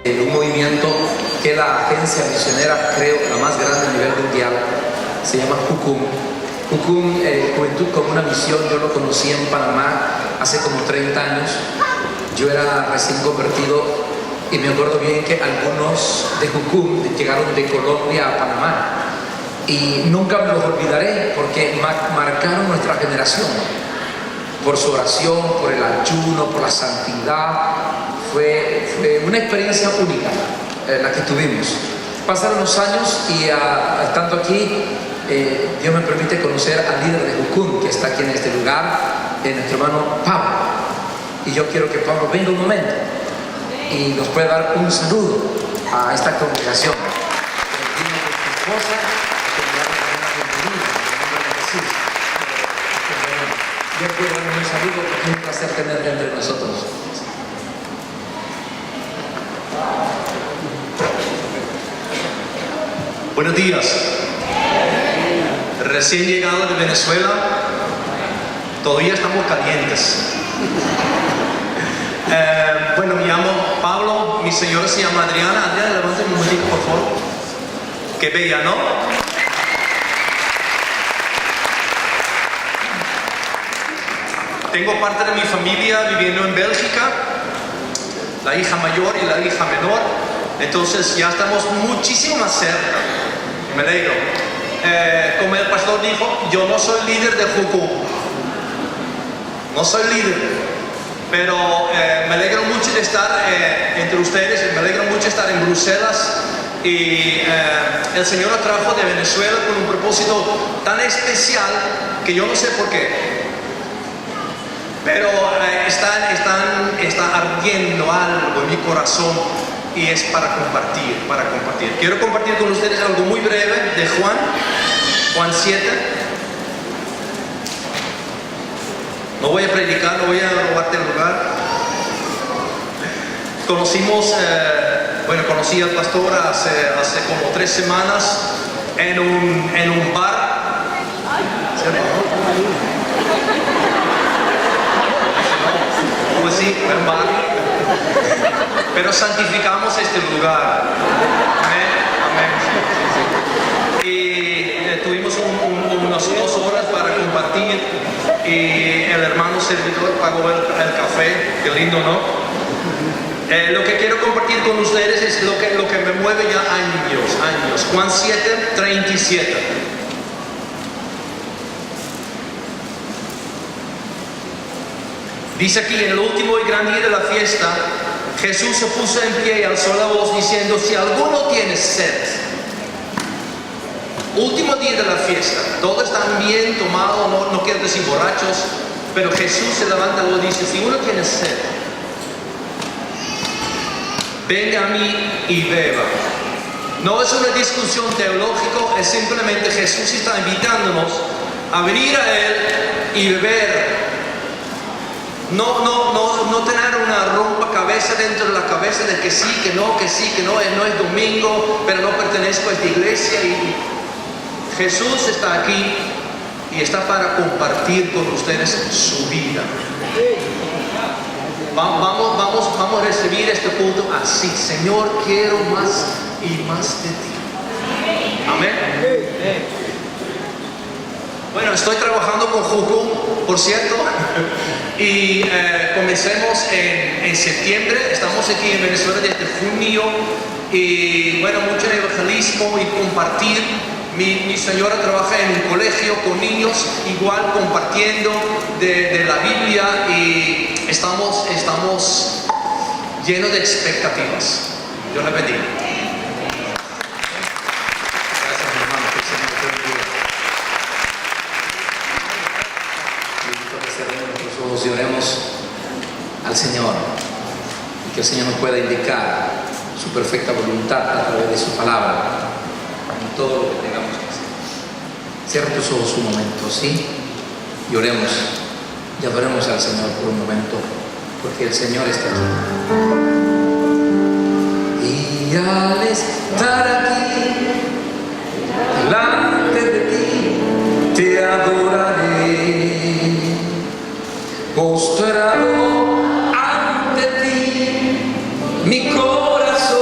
de un movimiento que es la agencia misionera, creo, la más grande a nivel mundial. Se llama Jucum. Jucum, Juventud con una Misión. Yo lo conocí en Panamá hace como 30 años. Yo era recién convertido y me acuerdo bien que algunos de Jucum llegaron de Colombia a Panamá y nunca me los olvidaré porque marcaron nuestra generación por su oración, por el ayuno, por la santidad. Fue una experiencia única la que tuvimos. Pasaron los años y estando aquí, Dios me permite conocer al líder de Jucum que está aquí en este lugar, nuestro hermano Pablo. Y yo quiero que Pablo venga un momento y nos pueda dar un saludo a esta congregación. Yo quiero darle un saludo porque es un placer tenerle entre nosotros. Buenos días. Recién llegado de Venezuela, todavía estamos calientes. Bueno, me llamo Pablo, mi señora se llama Adriana. Adriana, levante un momentito, por favor. Qué bella, ¿no? Tengo parte de mi familia viviendo en Bélgica, la hija mayor y la hija menor. Entonces ya estamos muchísimo más cerca. Me alegro. Como el pastor dijo, yo no soy líder de Jucum. No soy líder. Pero me alegro mucho de estar entre ustedes, me alegro mucho de estar en Bruselas y el Señor nos trajo de Venezuela con un propósito tan especial que yo no sé por qué. Pero está ardiendo algo en mi corazón y es para compartir. Quiero compartir con ustedes algo muy breve de Juan 7. No voy a predicar, no voy a robarte el lugar. Conocí al pastor hace como 3 semanas en un bar. Pues sí, el bar. Pero santificamos este lugar. Amén. Y tuvimos unas 2 horas para compartir. Y el hermano servidor pagó el café, qué lindo, ¿no? Lo que quiero compartir con ustedes es lo que me mueve ya años. Juan 7, 37. Dice aquí, en el último y gran día de la fiesta, Jesús se puso en pie y alzó la voz diciendo, si alguno tiene sed. Último día de la fiesta, todos están bien tomados, no quiero decir borrachos, pero Jesús se levanta y dice, si uno tiene sed, venga a mí y beba. No es una discusión teológica, es simplemente Jesús está invitándonos a venir a Él y beber. No tener una rompecabezas dentro de la cabeza de que sí, que no, no es domingo, pero no pertenezco a esta iglesia. Jesús está aquí y está para compartir con ustedes su vida. Vamos a recibir este culto así. Señor, quiero más y más de ti. Amén. Bueno, estoy trabajando con Jucum, por cierto, y comencemos en septiembre. Estamos aquí en Venezuela desde junio y bueno, mucho evangelismo y compartir. Mi señora trabaja en un colegio con niños, igual compartiendo de la Biblia y estamos llenos de expectativas. Dios les bendiga. Gracias, mi hermano, que el Señor te bendiga. Invito a que cerremos nuestros ojos y oremos al Señor y que el Señor nos pueda indicar su perfecta voluntad a través de su palabra en todo lo que tengamos que hacer. Cierra tus ojos un momento, ¿sí? Y oremos y adoremos al Señor por un momento, porque el Señor está aquí. Y al estar aquí delante de ti, te adoraré, postrado ante ti, mi corazón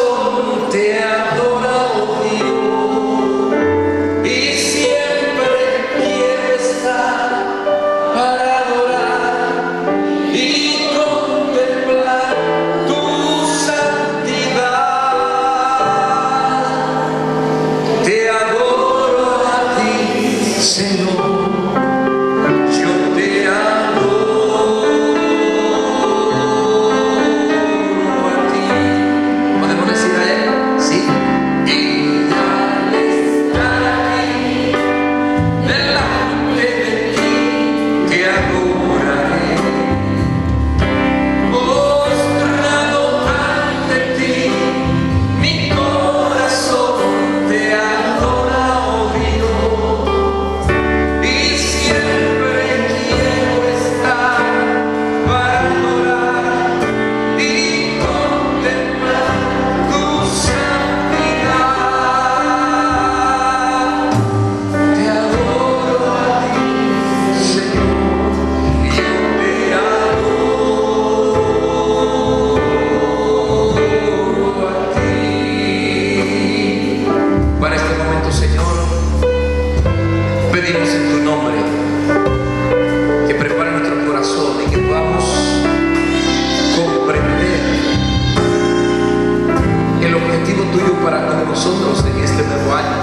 nosotros en este nuevo año.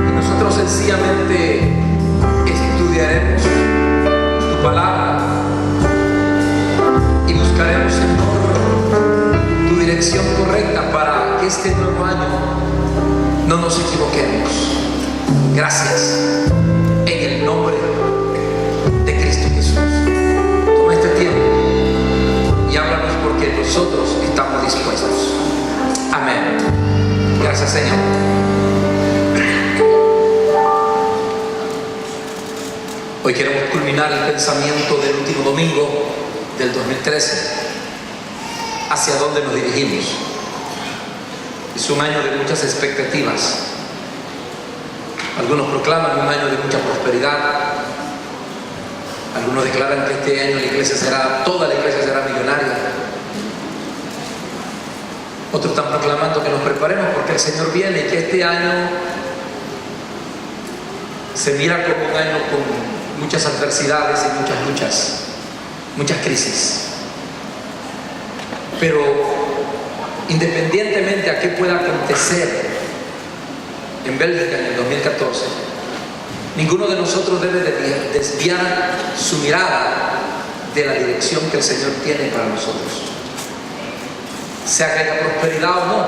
Y nosotros sencillamente estudiaremos tu palabra y buscaremos, Señor, tu dirección correcta para que este nuevo año no nos equivoquemos. Gracias, en el nombre de Cristo Jesús. Toma este tiempo y háblanos porque nosotros estamos dispuestos. Amén. Gracias, Señor. Hoy queremos culminar el pensamiento del último domingo del 2013. ¿Hacia dónde nos dirigimos? Es un año de muchas expectativas. Algunos proclaman un año de mucha prosperidad. Algunos declaran que este año toda la iglesia será millonaria. Otros están proclamando que nos preparemos porque el Señor viene y que este año se mira como un año con muchas adversidades y muchas luchas, muchas crisis. Pero independientemente a qué pueda acontecer en Bélgica en el 2014, ninguno de nosotros debe desviar su mirada de la dirección que el Señor tiene para nosotros. Sea que haya prosperidad o no,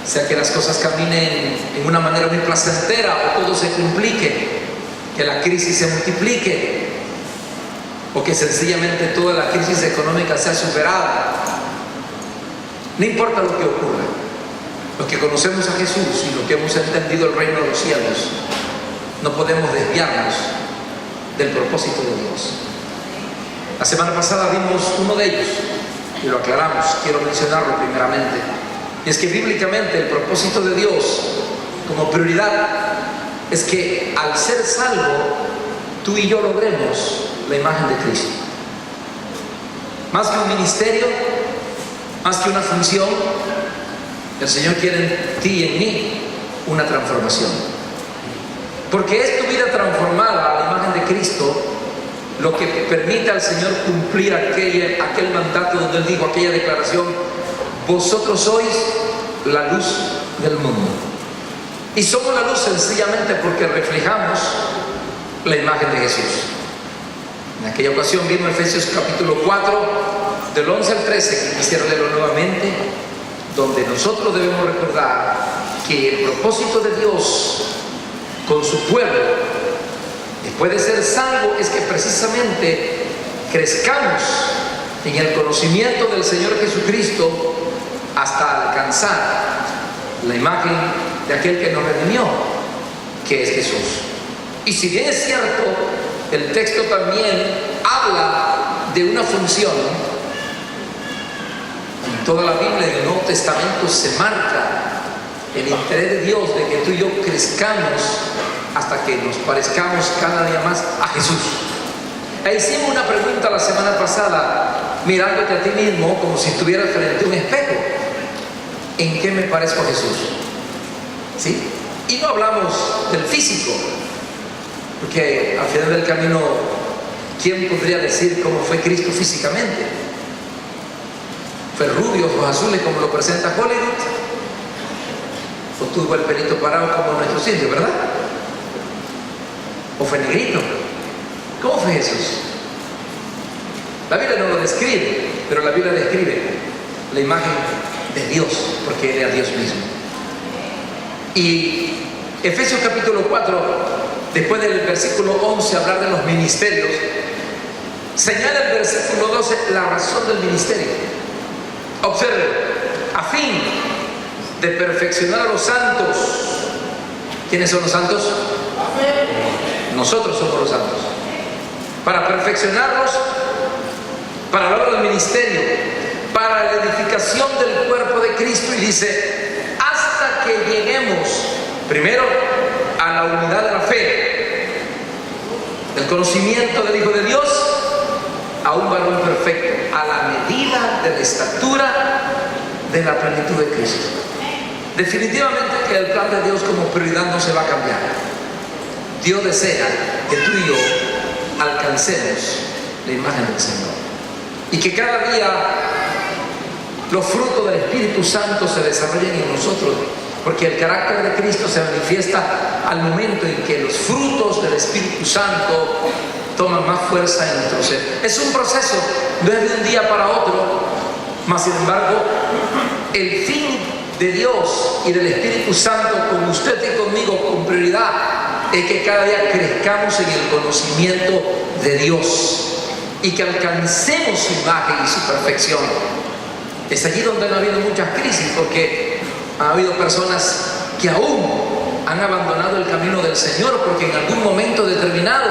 sea que las cosas caminen en una manera muy placentera o todo se complique, que la crisis se multiplique o que sencillamente toda la crisis económica sea superada. No importa lo que ocurra, los que conocemos a Jesús y los que hemos entendido el reino de los cielos, no podemos desviarnos del propósito de Dios. La semana pasada vimos uno de ellos y lo aclaramos, quiero mencionarlo primeramente. Y es que bíblicamente el propósito de Dios como prioridad es que al ser salvo, tú y yo logremos la imagen de Cristo. Más que un ministerio, más que una función, el Señor quiere en ti y en mí una transformación. Porque es tu vida transformada a la imagen de Cristo lo que permite al Señor cumplir aquel mandato donde Él dijo aquella declaración: vosotros sois la luz del mundo. Y somos la luz sencillamente porque reflejamos la imagen de Jesús. En aquella ocasión vimos Efesios capítulo 4, del 11 al 13, que quisiera leerlo nuevamente, donde nosotros debemos recordar que el propósito de Dios con su pueblo, después de ser salvo, es que precisamente crezcamos en el conocimiento del Señor Jesucristo hasta alcanzar la imagen de aquel que nos redimió, que es Jesús. Y si bien es cierto, el texto también habla de una función. En toda la Biblia, en el Nuevo Testamento, se marca el interés de Dios de que tú y yo crezcamos hasta que nos parezcamos cada día más a Jesús. E hicimos una pregunta la semana pasada, mirándote a ti mismo como si estuvieras frente a un espejo. ¿En qué me parezco a Jesús? ¿Sí? Y no hablamos del físico, porque al final del camino, ¿quién podría decir cómo fue Cristo físicamente? ¿Fue rubio, ojos azules como lo presenta Hollywood? ¿O tuvo el pelito parado como nuestros indios, verdad? ¿O fue negrito? ¿Cómo fue Jesús? La Biblia no lo describe, pero la Biblia describe la imagen de Dios, porque Él era Dios mismo. Y Efesios capítulo 4, después del versículo 11, hablar de los ministerios, señala el versículo 12 la razón del ministerio. Observe: a fin de perfeccionar a los santos. ¿Quiénes son los santos? Nosotros somos los santos. Para perfeccionarlos, para la obra del ministerio, para la edificación del cuerpo de Cristo. Y dice: hasta que lleguemos primero a la unidad de la fe, del conocimiento del Hijo de Dios, a un varón perfecto, a la medida de la estatura de la plenitud de Cristo. Definitivamente que el plan de Dios como prioridad no se va a cambiar. Dios desea que tú y yo alcancemos la imagen del Señor y que cada día los frutos del Espíritu Santo se desarrollen en nosotros, porque el carácter de Cristo se manifiesta al momento en que los frutos del Espíritu Santo toman más fuerza en nuestro ser. Es un proceso, no es de un día para otro, mas sin embargo, el fin de Dios y del Espíritu Santo con usted y conmigo con prioridad es que cada día crezcamos en el conocimiento de Dios y que alcancemos su imagen y su perfección. Es allí donde han habido muchas crisis, porque ha habido personas que aún han abandonado el camino del Señor, porque en algún momento determinado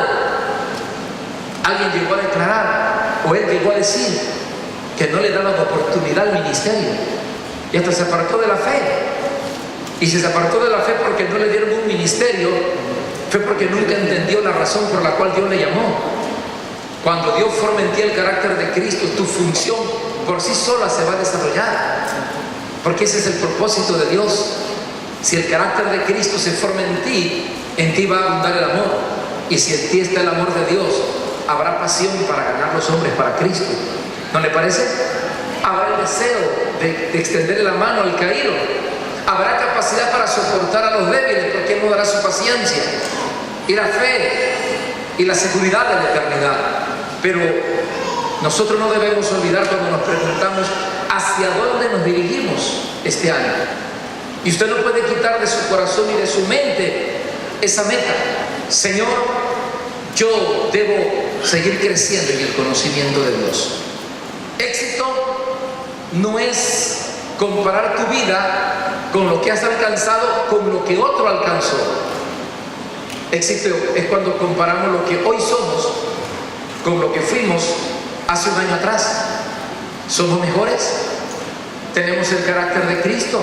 alguien llegó a declarar, o él llegó a decir que no le daban oportunidad al ministerio, y hasta se apartó de la fe. Y si se apartó de la fe porque no le dieron un ministerio, fue porque nunca entendió la razón por la cual Dios le llamó. Cuando Dios forma en ti el carácter de Cristo, tu función por sí sola se va a desarrollar, porque ese es el propósito de Dios. Si el carácter de Cristo se forma en ti va a abundar el amor, y si en ti está el amor de Dios, habrá pasión para ganar los hombres para Cristo. ¿No le parece? Habrá el deseo de extender la mano al caído. Habrá capacidad para soportar a los débiles, porque Él no dará su paciencia y la fe y la seguridad de la eternidad. Pero nosotros no debemos olvidar cuando nos preguntamos hacia dónde nos dirigimos este año. Y usted no puede quitar de su corazón y de su mente esa meta. Señor, yo debo seguir creciendo en el conocimiento de Dios. Éxito no es comparar tu vida con lo que has alcanzado con lo que otro alcanzó. Éxito es cuando comparamos lo que hoy somos con lo que fuimos hace un año atrás. ¿Somos mejores? ¿Tenemos el carácter de Cristo?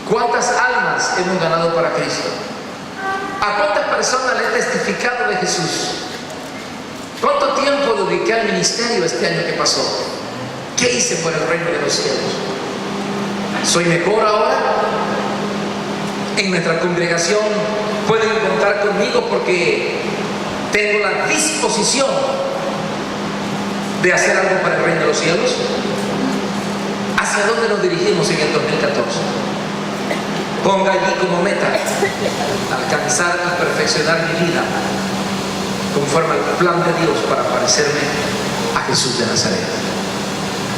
¿Cuántas almas hemos ganado para Cristo? ¿A cuántas personas le he testificado de Jesús? ¿Cuánto tiempo dediqué al ministerio este año que pasó? ¿Qué hice por el reino de los cielos? ¿Soy mejor ahora? En nuestra congregación pueden contar conmigo porque tengo la disposición de hacer algo para el reino de los cielos. ¿Hacia dónde nos dirigimos en el 2014? Ponga allí como meta alcanzar y perfeccionar mi vida conforme al plan de Dios para parecerme a Jesús de Nazaret.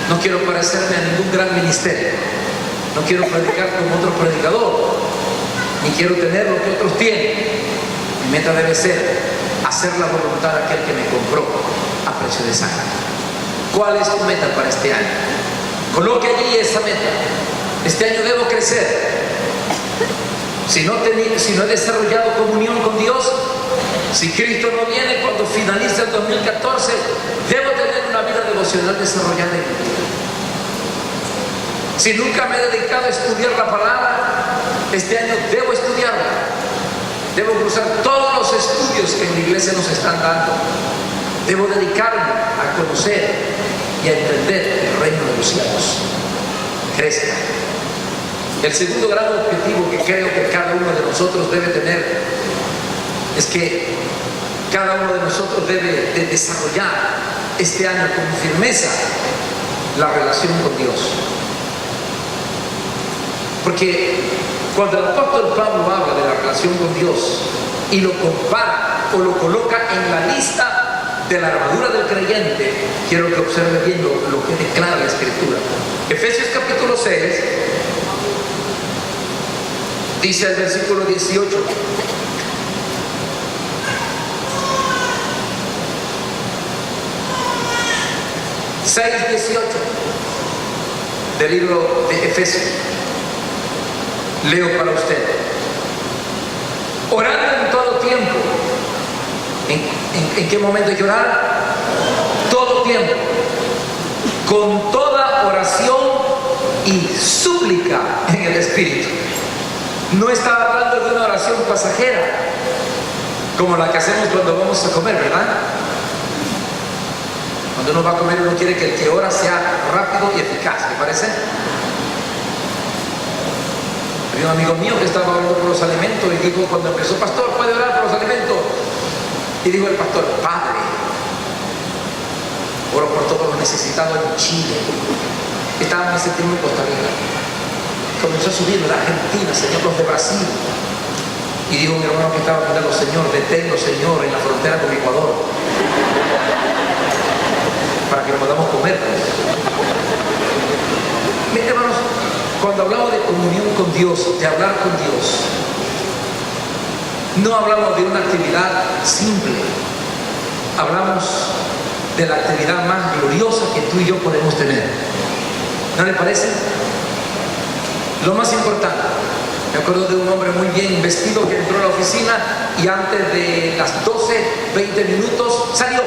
No quiero parecerme a ningún gran ministerio, no quiero predicar como otro predicador, ni quiero tener lo que otros tienen. Mi meta debe ser hacer la voluntad de aquel que me compró a precio de sangre. ¿Cuál es tu meta para este año? Coloque allí esa meta. Este año debo crecer. Si no he desarrollado comunión con Dios, si Cristo no viene cuando finalice el 2014, debo tener una vida devocional desarrollada en mi vida. Si nunca me he dedicado a estudiar la palabra, este año debo estudiarla. Debo cruzar todos los estudios que en la iglesia nos están dando. Debo dedicarme a conocer y a entender el reino de los cielos. Crezca. El segundo gran objetivo que creo que cada uno de nosotros debe tener es que cada uno de nosotros debe de desarrollar este año con firmeza la relación con Dios. Porque cuando el apóstol Pablo habla de la relación con Dios y lo compara o lo coloca en la lista de la armadura del creyente, quiero que observe bien lo que declara la Escritura. Efesios capítulo 6 dice el versículo 18: del libro de Efesios. Leo para usted: orando en todo tiempo. ¿En qué momento hay que orar? Todo tiempo, con toda oración y súplica en el Espíritu. No está hablando de una oración pasajera como la que hacemos cuando vamos a comer, ¿verdad? Cuando uno va a comer, uno quiere que el que ora sea rápido y eficaz, ¿le parece? Había un amigo mío que estaba orando por los alimentos y dijo, cuando empezó: pastor, ¿puede orar por los alimentos? Y dijo el pastor: padre, oro por todos los necesitados en Chile, estaba en ese tiempo en Costa Rica. Comenzó a subir de Argentina, Señor, los de Brasil. Y dijo mi hermano que estaba mirando, Señor, deténlo, Señor, en la frontera con Ecuador, para que podamos comer. Mis hermanos, cuando hablamos de comunión con Dios, de hablar con Dios, no hablamos de una actividad simple, hablamos de la actividad más gloriosa que tú y yo podemos tener. ¿No le parece? Lo más importante. Me acuerdo de un hombre muy bien vestido que entró a la oficina y antes de las 12, 20 minutos salió.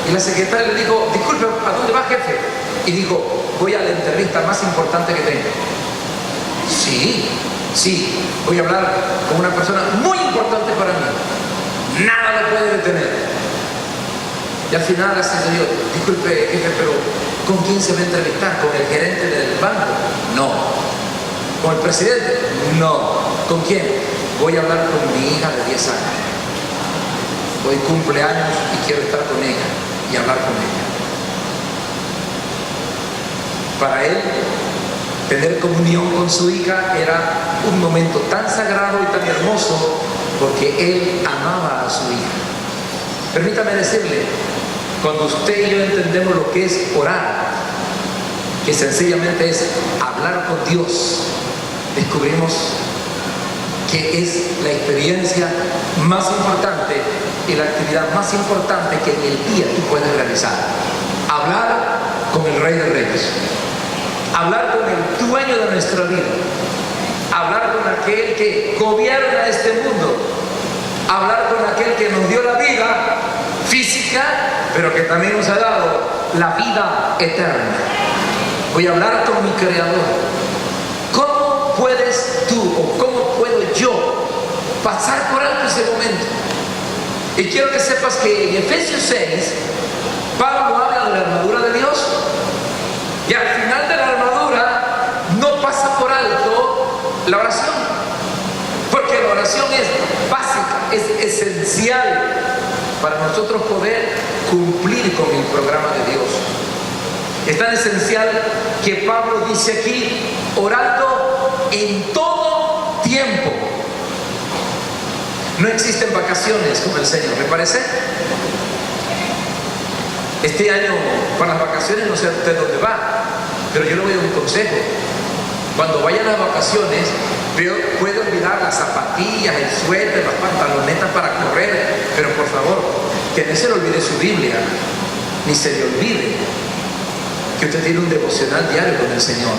Y la secretaria le dijo, disculpe, ¿a dónde va, jefe? Y dijo, voy a la entrevista más importante que tengo. Sí, voy a hablar con una persona muy importante para mí. Nada lo puede detener. Y al final la señora dijo, disculpe, jefe, pero ¿con quién se va a entrevistar? ¿Con el gerente del banco? No. ¿Con el presidente? No. ¿Con quién? Voy a hablar con mi hija de 10 años. Hoy cumple años y quiero estar con ella y hablar con ella. Para él, tener comunión con su hija era un momento tan sagrado y tan hermoso porque él amaba a su hija. Permítame decirle, cuando usted y yo entendemos lo que es orar, que sencillamente es hablar con Dios, descubrimos que es la experiencia más importante y la actividad más importante que en el día tú puedes realizar. Hablar con el Rey de Reyes, hablar con el dueño de nuestra vida, hablar con aquel que gobierna este mundo, hablar con aquel que nos dio la vida física, pero que también nos ha dado la vida eterna. Voy a hablar con mi Creador. ¿Cómo puedes tú o cómo puedo yo pasar por alto ese momento? Y quiero que sepas que en Efesios 6, Pablo habla de la armadura de Dios. Y al final de la armadura no pasa por alto la oración. Porque la oración es básica, es esencial para nosotros poder cumplir con el programa de Dios. Es tan esencial que Pablo dice aquí, orando en todo tiempo. No existen vacaciones con el Señor, ¿me parece? Este año, para las vacaciones, no sé usted dónde va, pero yo le voy a dar un consejo. Cuando vayan a las vacaciones, puede olvidar las zapatillas, el suéter, las pantalonetas para correr, pero por favor, que no se le olvide su Biblia, ni se le olvide que usted tiene un devocional diario con el Señor.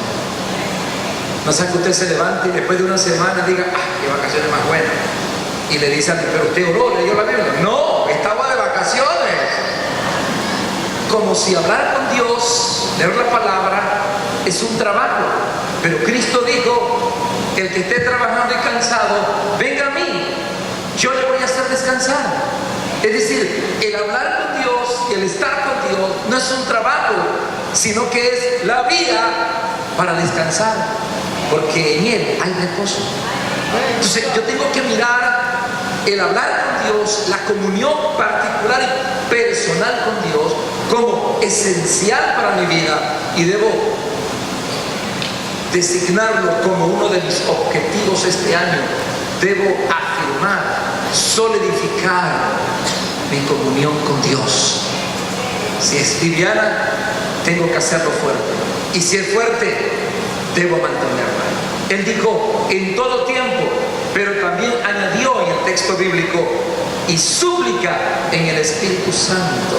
No sea que usted se levante y después de una semana diga, qué vacaciones más buenas, y le dice a mí, pero usted oró, leyó la Biblia. No, estaba de vacaciones. Como si hablar con Dios, leer la palabra, es un trabajo. Pero Cristo dijo, el que esté trabajando y cansado, venga a mí, yo le voy a hacer descansar. Es decir, el hablar con Dios y el estar con Dios no es un trabajo, sino que es la vida para descansar, porque en Él hay reposo. Entonces yo tengo que mirar el hablar con Dios, la comunión particular y personal con Dios como esencial para mi vida, y debo designarlo como uno de mis objetivos este año. Debo afirmar, solidificar mi comunión con Dios. Si es liviana, tengo que hacerlo fuerte, y si es fuerte, debo mantenerla. Él dijo en todo tiempo, pero también añadió en el texto bíblico, y súplica en el Espíritu Santo.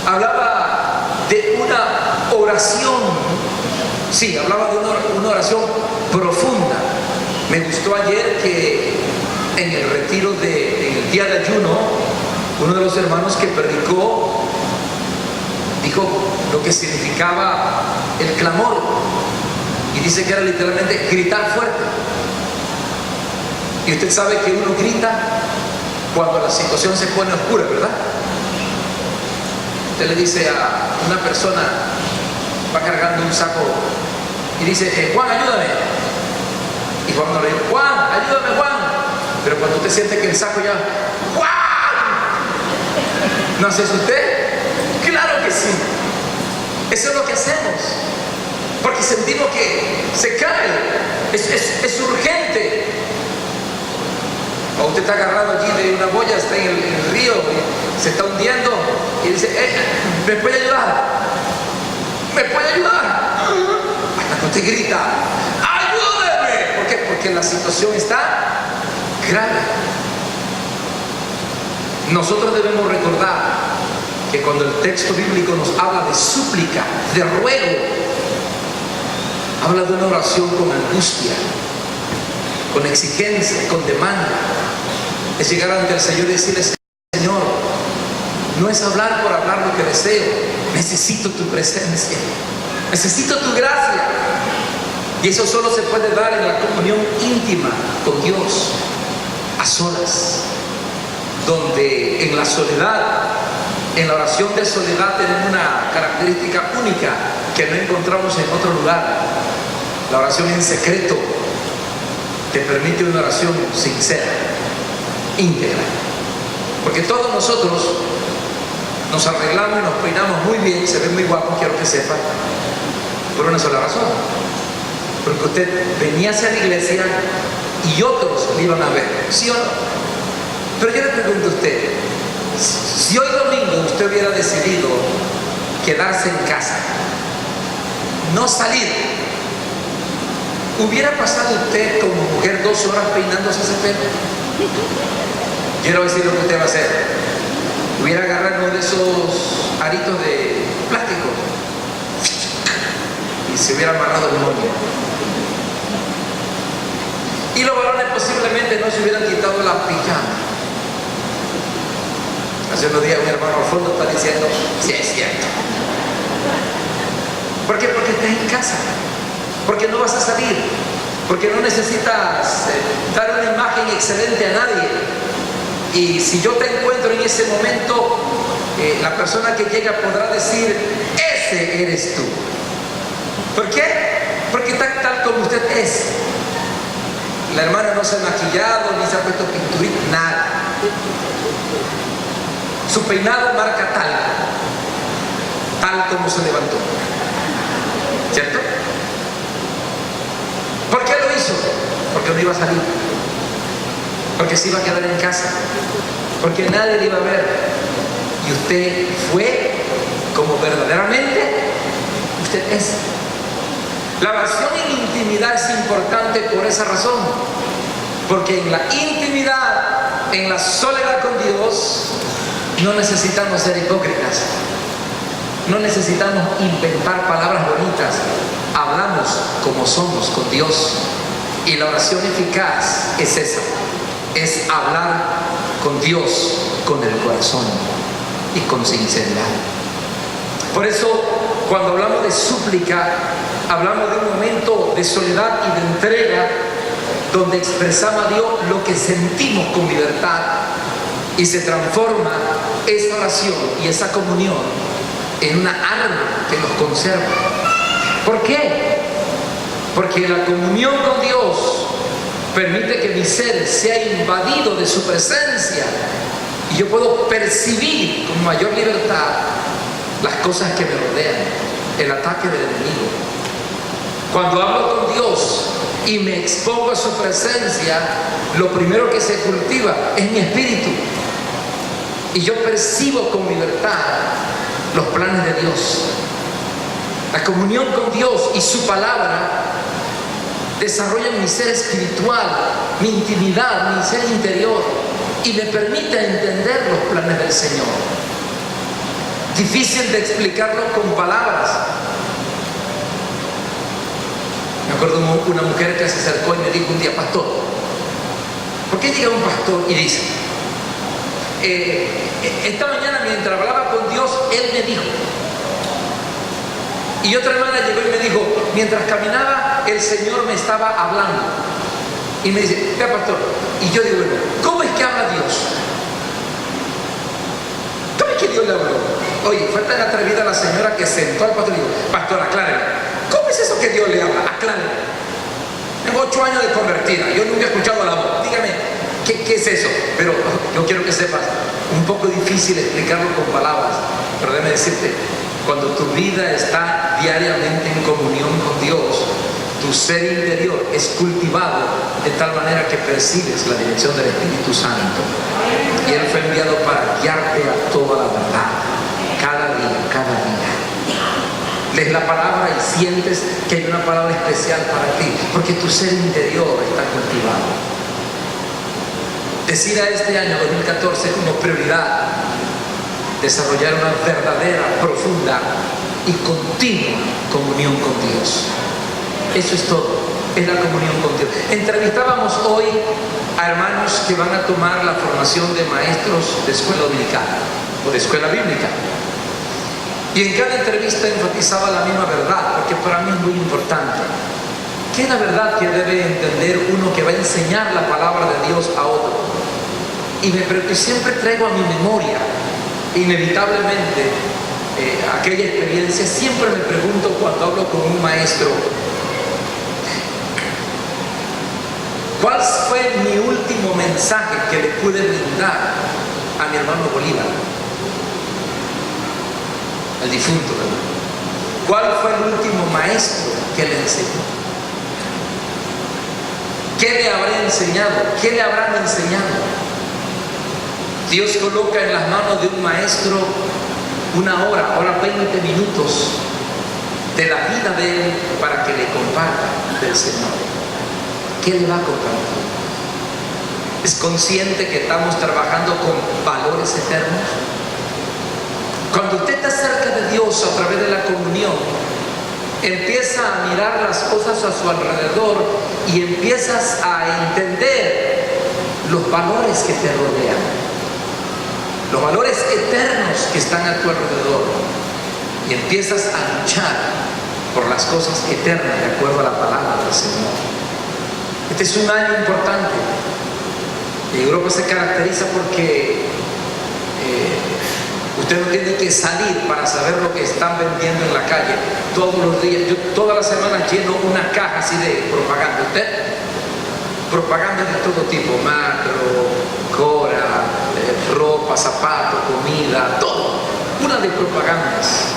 Hablaba de una oración, sí, hablaba de una oración profunda. Me gustó ayer que en el retiro en el día de ayuno, uno de los hermanos que predicó dijo lo que significaba el clamor, y dice que era literalmente gritar fuerte. Y usted sabe que uno grita cuando la situación se pone oscura, ¿verdad? Usted le dice a una persona, va cargando un saco y dice, Juan, ayúdame. Y Juan no le dice, Juan, ayúdame, Juan. Pero cuando usted siente que el saco ya, ¡Juan! ¿No hace eso usted? Claro que sí. Eso es lo que hacemos. Porque sentimos que se cae, es urgente. O usted está agarrado allí de una boya, está en el río, y se está hundiendo y dice, ¿me puede ayudar? ¿Me puede ayudar? Hasta que usted grita, ¡ayúdeme! ¿Por qué? Porque la situación está grave. Nosotros debemos recordar que cuando el texto bíblico nos habla de súplica, de ruego, habla de una oración con angustia, con exigencia, con demanda. Es llegar ante el Señor y decirle, Señor, no es hablar por hablar lo que deseo, necesito tu presencia, necesito tu gracia. Y eso solo se puede dar en la comunión íntima con Dios, a solas, donde en la soledad, en la oración de soledad, tenemos una característica única que no encontramos en otro lugar. La oración en secreto te permite una oración sincera, íntegra. Porque todos nosotros nos arreglamos y nos peinamos muy bien, se ven muy guapos, quiero que sepan, por una sola razón. Porque usted venía hacia la iglesia y otros le iban a ver, ¿sí o no? Pero yo le pregunto a usted, si hoy domingo usted hubiera decidido quedarse en casa, no salir, ¿hubiera pasado usted como mujer 2 horas peinándose ese pelo? Quiero decir lo que usted va a hacer. Hubiera agarrado uno de esos aritos de plástico y se hubiera amarrado el moño. Y los varones posiblemente no se hubieran quitado la pijama. Hace unos días un hermano al fondo está diciendo, sí es cierto. ¿Por qué? Porque estás en casa, porque no vas a salir, porque no necesitas dar una imagen excelente a nadie. Y si yo te encuentro en ese momento, la persona que llega podrá decir, ese eres tú. ¿Por qué? Porque tal como usted es. La hermana no se ha maquillado, ni se ha puesto pinturita, nada. Su peinado marca tal como se levantó. ¿Cierto? ¿Por qué lo hizo? Porque no iba a salir. Porque se iba a quedar en casa. Porque nadie le iba a ver. Y usted fue como verdaderamente usted es. La oración en intimidad es importante por esa razón. Porque en la intimidad, en la soledad con Dios, no necesitamos ser hipócritas. No necesitamos inventar palabras bonitas. Hablamos como somos con Dios. Y la oración eficaz es esa. Es hablar con Dios, con el corazón y con sinceridad. Por eso, cuando hablamos de súplica, hablamos de un momento de soledad y de entrega, donde expresamos a Dios lo que sentimos con libertad, y se transforma esa oración y esa comunión en una arma que nos conserva. ¿Por qué? Porque la comunión con Dios permite que mi ser sea invadido de su presencia y yo puedo percibir con mayor libertad las cosas que me rodean, el ataque del enemigo. Cuando hablo con Dios y me expongo a su presencia, lo primero que se cultiva es mi espíritu y yo percibo con libertad los planes de Dios. La comunión con Dios y su palabra desarrollan mi ser espiritual, mi intimidad, mi ser interior y me permite entender los planes del Señor. Difícil de explicarlo con palabras. Me acuerdo una mujer que se acercó y me dijo un día, pastor, ¿por qué llega un pastor y dice, esta mañana mientras hablaba con Dios, él me dijo? Y otra hermana llegó y me dijo, mientras caminaba, el Señor me estaba hablando. Y me dice, vea pastor, y yo digo, bueno, ¿cómo es que habla Dios? ¿Cómo es que Dios le habló? Oye, fue tan atrevida la señora que sentó al pastor y dijo, pastor, acláreme, ¿cómo es eso que Dios le habla? Acláreme. Tengo 8 años de convertida, yo nunca he escuchado la voz, dígame, ¿qué es eso? Pero yo quiero que sepas, un poco difícil explicarlo con palabras, pero déjame decirte, cuando tu vida está diariamente en comunión con Dios, tu ser interior es cultivado de tal manera que percibes la dirección del Espíritu Santo. Y Él fue enviado para guiarte a toda la verdad, cada día, cada día. Lees la palabra y sientes que hay una palabra especial para ti, porque tu ser interior está cultivado. Decida este año 2014 como prioridad desarrollar una verdadera, profunda y continua comunión con Dios. Eso es todo, es la comunión con Dios. Entrevistábamos hoy a hermanos que van a tomar la formación de maestros de escuela dominical o de escuela bíblica. Y en cada entrevista enfatizaba la misma verdad, porque para mí es muy importante. ¿Qué es la verdad que debe entender uno que va a enseñar la palabra de Dios a otro? Y siempre traigo a mi memoria, inevitablemente, aquella experiencia. Siempre me pregunto cuando hablo con un maestro, ¿cuál fue mi último mensaje que le pude brindar a mi hermano Bolívar? El difunto, ¿verdad? ¿Cuál fue el último maestro que le enseñó? ¿Qué le habré enseñado? ¿Qué le habrán enseñado? Dios coloca en las manos de un maestro una hora, 20 minutos de la vida de él para que le comparta del Señor. ¿Qué le va a compartir? ¿Es consciente que estamos trabajando con valores eternos? Cuando usted está cerca de Dios a través de la comunión, empieza a mirar las cosas a su alrededor y empiezas a entender los valores que te rodean, los valores eternos que están a tu alrededor, y empiezas a luchar por las cosas eternas de acuerdo a la palabra del Señor. Este es un año importante. Europa se caracteriza porque usted no tiene que salir para saber lo que están vendiendo en la calle todos los días. Yo todas las semanas lleno una caja así de propaganda. Usted, propaganda de todo tipo: macro, Cora, ropa, zapatos, comida, todo. Una de propagandas.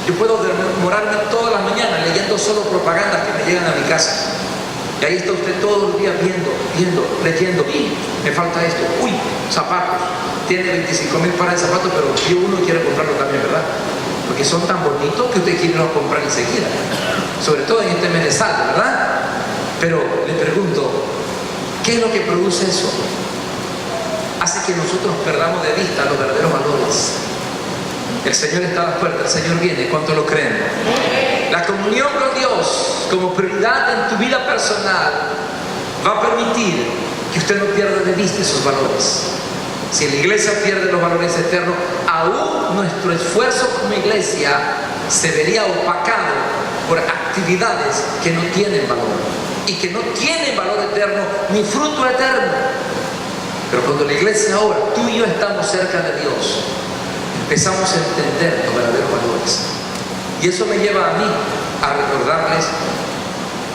Yo puedo demorarme todas las mañanas leyendo solo propagandas que me llegan a mi casa. Y ahí está usted todos los días viendo, leyendo. Y me falta esto. Uy, zapatos. Tiene 25,000 pares de zapatos, pero uno quiere comprarlo también, ¿verdad? Porque son tan bonitos que usted quiere irlos a comprar enseguida. Sobre todo en este mes de Salta, ¿verdad? Pero le pregunto, ¿qué es lo que produce eso? Hace que nosotros perdamos de vista los verdaderos valores. El Señor está a la puerta, el Señor viene. ¿Cuánto lo creen? La comunión con Dios como prioridad en tu vida personal va a permitir que usted no pierda de vista esos valores. Si la iglesia pierde los valores eternos, aún nuestro esfuerzo como iglesia se vería opacado por actividades que no tienen valor y que no tienen valor eterno ni fruto eterno. Pero cuando la iglesia ahora, tú y yo estamos cerca de Dios, empezamos a entender los verdaderos valores. Y eso me lleva a mí a recordarles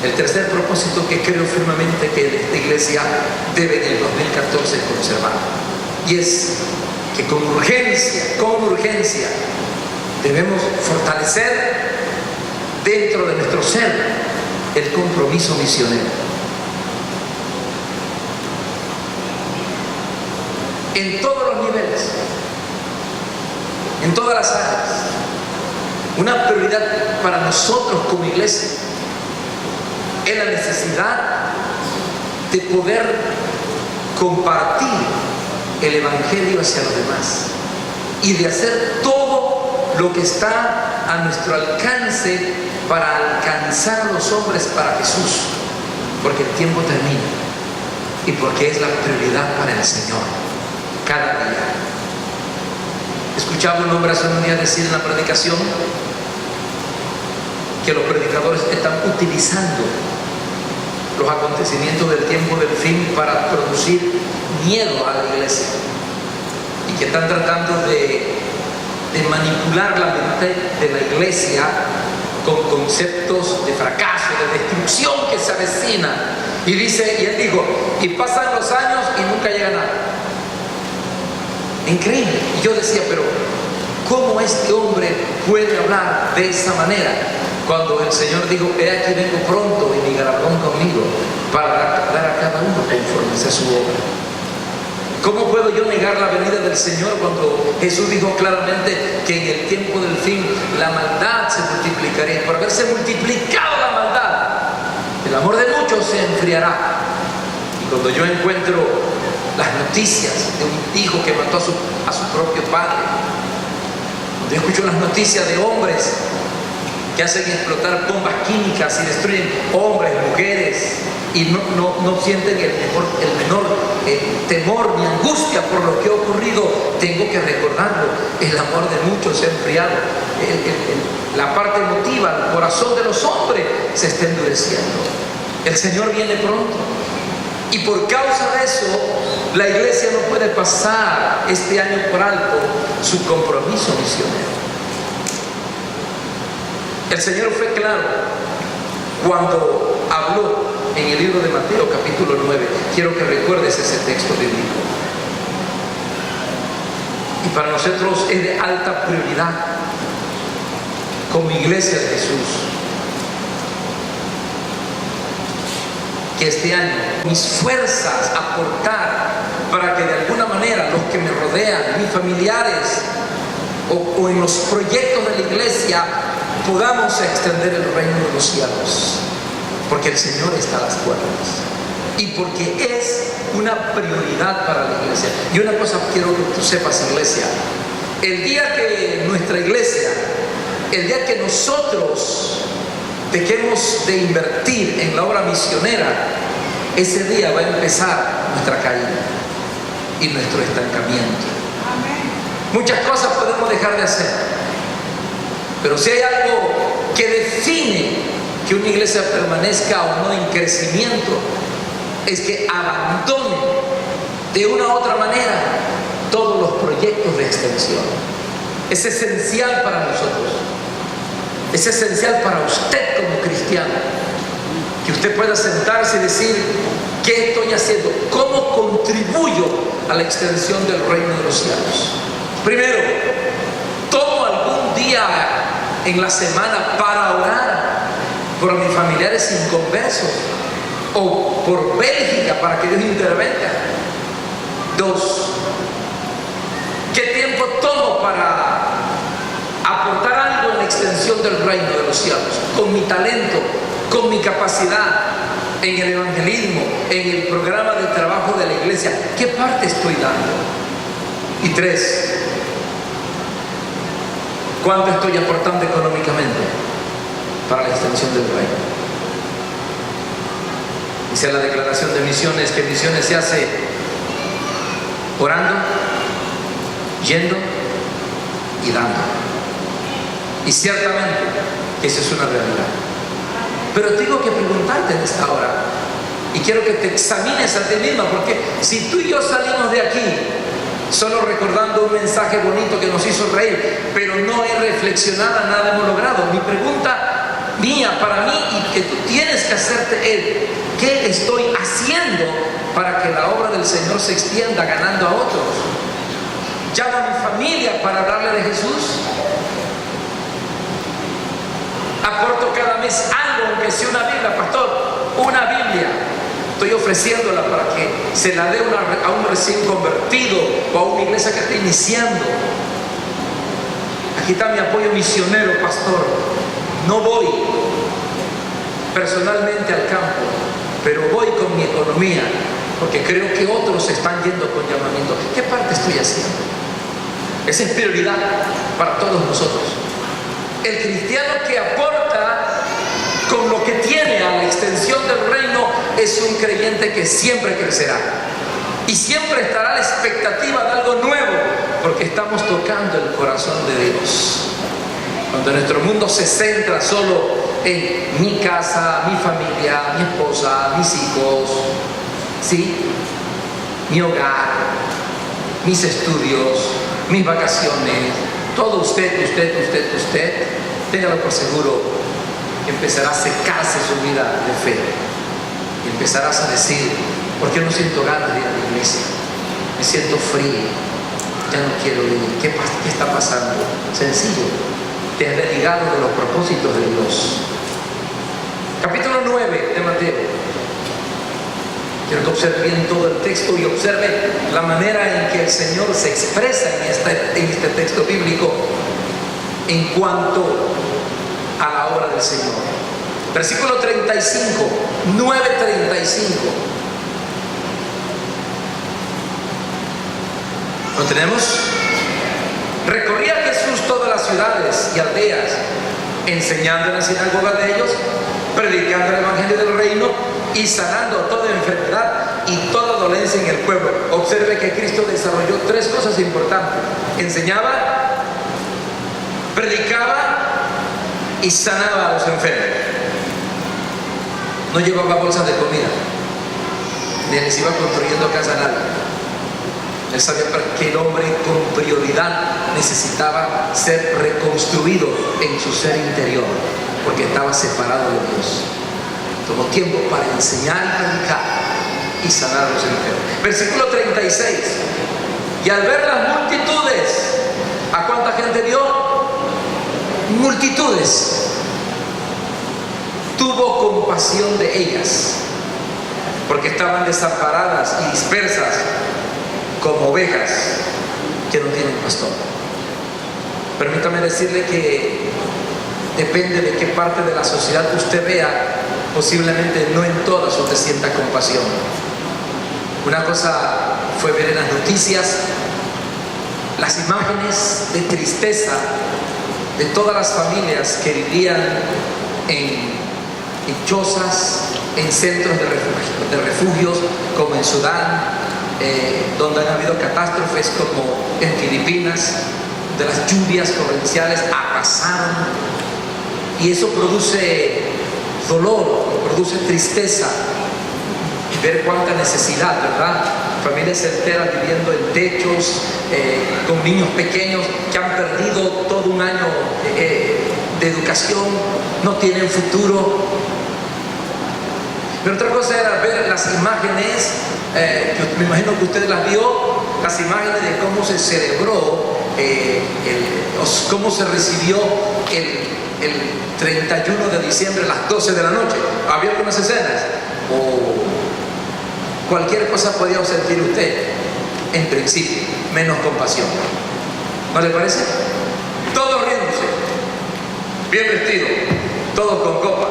el tercer propósito que creo firmemente que esta iglesia debe en el 2014 conservar. Y es que con urgencia debemos fortalecer dentro de nuestro ser el compromiso misionero. En todos los niveles, en todas las áreas. Una prioridad para nosotros como iglesia es la necesidad de poder compartir el Evangelio hacia los demás y de hacer todo lo que está a nuestro alcance para alcanzar a los hombres para Jesús, porque el tiempo termina y porque es la prioridad para el Señor cada día. Escuchaba un hombre hace un día decir en la predicación que los predicadores están utilizando los acontecimientos del tiempo del fin para producir miedo a la iglesia y que están tratando de manipular la mente de la iglesia con conceptos de fracaso, de destrucción que se avecina. Y él dijo, y pasan los años y nunca llega nada. Increíble. Y yo decía, pero ¿cómo este hombre puede hablar de esa manera? Cuando el Señor dijo, he aquí vengo pronto y mi galardón conmigo para dar a cada uno conforme sea su obra. ¿Cómo puedo yo negar la venida del Señor cuando Jesús dijo claramente que en el tiempo del fin la maldad se multiplicaría? Por haberse multiplicado la maldad, el amor de muchos se enfriará. Y cuando yo encuentro las noticias de un hijo que mató a su propio padre, cuando yo escucho las noticias de hombres que hacen explotar bombas químicas y destruyen hombres, mujeres, y no sienten el menor temor ni angustia por lo que ha ocurrido, tengo que recordarlo. El amor de muchos se ha enfriado. La parte emotiva, el corazón de los hombres se está endureciendo. El Señor viene pronto. Y por causa de eso, la iglesia no puede pasar este año por alto su compromiso misionero. El Señor fue claro cuando habló en el libro de Mateo capítulo 9. Quiero que recuerdes ese texto bíblico. Y para nosotros es de alta prioridad, como iglesia de Jesús, que este año mis fuerzas aportar para que de alguna manera los que me rodean, mis familiares o en los proyectos de la iglesia, podamos extender el reino de los cielos, porque el Señor está a las puertas y porque es una prioridad para la iglesia. Y una cosa quiero que tú sepas, iglesia: el día que nuestra iglesia, el día que nosotros dejemos de invertir en la obra misionera, ese día va a empezar nuestra caída y nuestro estancamiento. Muchas cosas podemos dejar de hacer, pero si hay algo que define que una iglesia permanezca o no en crecimiento, es que abandone de una u otra manera todos los proyectos de extensión. Es esencial para nosotros, es esencial para usted como cristiano, que usted pueda sentarse y decir: ¿qué estoy haciendo? ¿Cómo contribuyo a la extensión del reino de los cielos? Primero, tomo algún día en la semana para orar por mis familiares inconversos o por Bélgica para que Dios intervenga. Dos, ¿qué tiempo tomo para aportar algo en la extensión del reino de los cielos? Con mi talento, con mi capacidad, en el evangelismo, en el programa de trabajo de la iglesia. ¿Qué parte estoy dando? Y tres, ¿cuánto estoy aportando económicamente para la extensión del reino? Dice la declaración de misiones que misiones se hace orando, yendo y dando. Y ciertamente que eso es una realidad. Pero tengo que preguntarte en esta hora, y quiero que te examines a ti misma, porque si tú y yo salimos de aquí solo recordando un mensaje bonito que nos hizo reír, pero no he reflexionado, nada hemos logrado. Mi pregunta mía para mí y que tú tienes que hacerte es: ¿qué estoy haciendo para que la obra del Señor se extienda ganando a otros? ¿Llamo a mi familia para hablarle de Jesús? ¿Aporto cada mes algo, aunque sea una Biblia? Pastor, una Biblia estoy ofreciéndola para que se la dé a un recién convertido o a una iglesia que está iniciando. Aquí está mi apoyo misionero, pastor. No voy personalmente al campo, pero voy con mi economía, porque creo que otros están yendo con llamamiento. ¿Qué parte estoy haciendo? Esa es prioridad para todos nosotros. El cristiano que aporta con lo que tiene a la extensión del reino es un creyente que siempre crecerá y siempre estará a la expectativa de algo nuevo, porque estamos tocando el corazón de Dios. Cuando nuestro mundo se centra solo en mi casa, mi familia, mi esposa, mis hijos, ¿sí?, mi hogar, mis estudios, mis vacaciones, todo usted, téngalo por seguro que empezará a secarse su vida de fe y empezarás a decir: ¿por qué no siento ganas de ir a la iglesia? Me siento frío, ya no quiero ir. ¿Qué está pasando? Sencillo, te has desligado de los propósitos de Dios. Capítulo 9 de Mateo. Quiero que observe bien todo el texto y observe la manera en que el Señor se expresa en este texto bíblico en cuanto a la obra del Señor. Versículo 35, 9:35. ¿Lo tenemos? Recorría Jesús todas las ciudades y aldeas, enseñando en la sinagoga de ellos, predicando el evangelio del reino y sanando toda enfermedad y toda dolencia en el pueblo. Observe que Cristo desarrolló tres cosas importantes: enseñaba, predicaba y sanaba a los enfermos. No llevaba bolsas de comida, ni les iba construyendo casa a nadie. Él sabía que el hombre con prioridad necesitaba ser reconstruido en su ser interior, porque estaba separado de Dios. Tomó tiempo para enseñar y predicar y sanar a los enfermos. Versículo 36. Y al ver las multitudes, ¿a cuánta gente vio? Multitudes. Tuvo compasión de ellas, porque estaban desamparadas y dispersas como ovejas que no tienen pastor. Permítame decirle que depende de qué parte de la sociedad usted vea, posiblemente no en todas usted sienta compasión. Una cosa fue ver en las noticias las imágenes de tristeza de todas las familias que vivían en chozas, en centros de refugios, como en Sudán, donde han habido catástrofes como en Filipinas, de las lluvias torrenciales arrasaron, y eso produce dolor, produce tristeza, y ver cuánta necesidad, ¿verdad? Familias enteras viviendo en techos, con niños pequeños que han perdido todo un año de educación, no tienen futuro. Pero otra cosa era ver las imágenes, me imagino que usted las vio, las imágenes de cómo se celebró, cómo se recibió el 31 de diciembre a las 12 de la noche. Había algunas escenas, o cualquier cosa podía sentir usted, en principio, menos compasión. ¿No le parece? Todos riéndose, bien vestidos, todos con copas,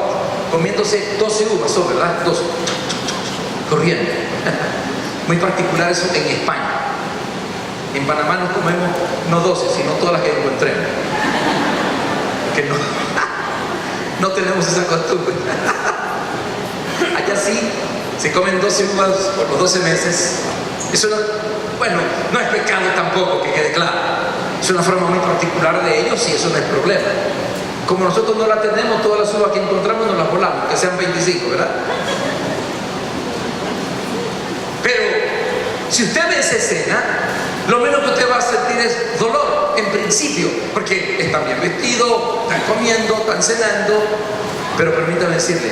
comiéndose 12 uvas, son, ¿verdad? 12, corriendo. Muy particular eso en España. En Panamá no comemos no 12, sino todas las que encontremos, que no tenemos esa costumbre. Allá sí se comen 12 uvas por los 12 meses. Eso no, bueno, no es pecado tampoco, que quede claro. Es una forma muy particular de ellos y eso no es problema. Como nosotros no la tenemos, todas las uvas que encontramos nos las volamos, que sean 25, ¿verdad? Pero si usted ve esa escena, lo menos que usted va a sentir es dolor, en principio, porque están bien vestidos, están comiendo, están cenando. Pero permítame decirle,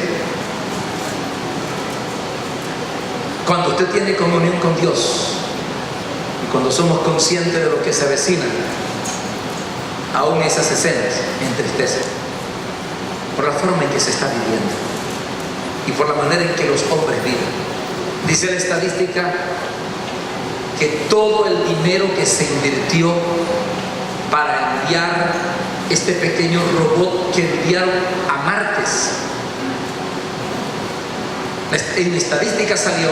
cuando usted tiene comunión con Dios y cuando somos conscientes de lo que se avecina, aún esas escenas entristecen por la forma en que se está viviendo y por la manera en que los hombres viven. Dice la estadística que todo el dinero que se invirtió para enviar este pequeño robot que enviaron a Martes, en estadística salió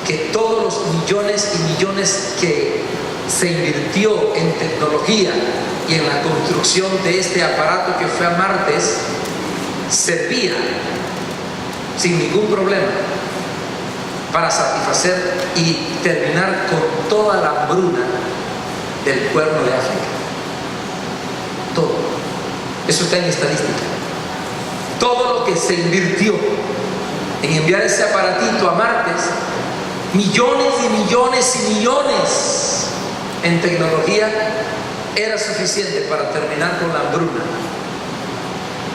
que todos los millones y millones que se invirtió en tecnología y en la construcción de este aparato que fue a Martes servía sin ningún problema para satisfacer y terminar con toda la hambruna del cuerno de África. Todo. Eso está en estadística. Todo lo que se invirtió en enviar ese aparatito a Martes, millones y millones y millones en tecnología, era suficiente para terminar con la hambruna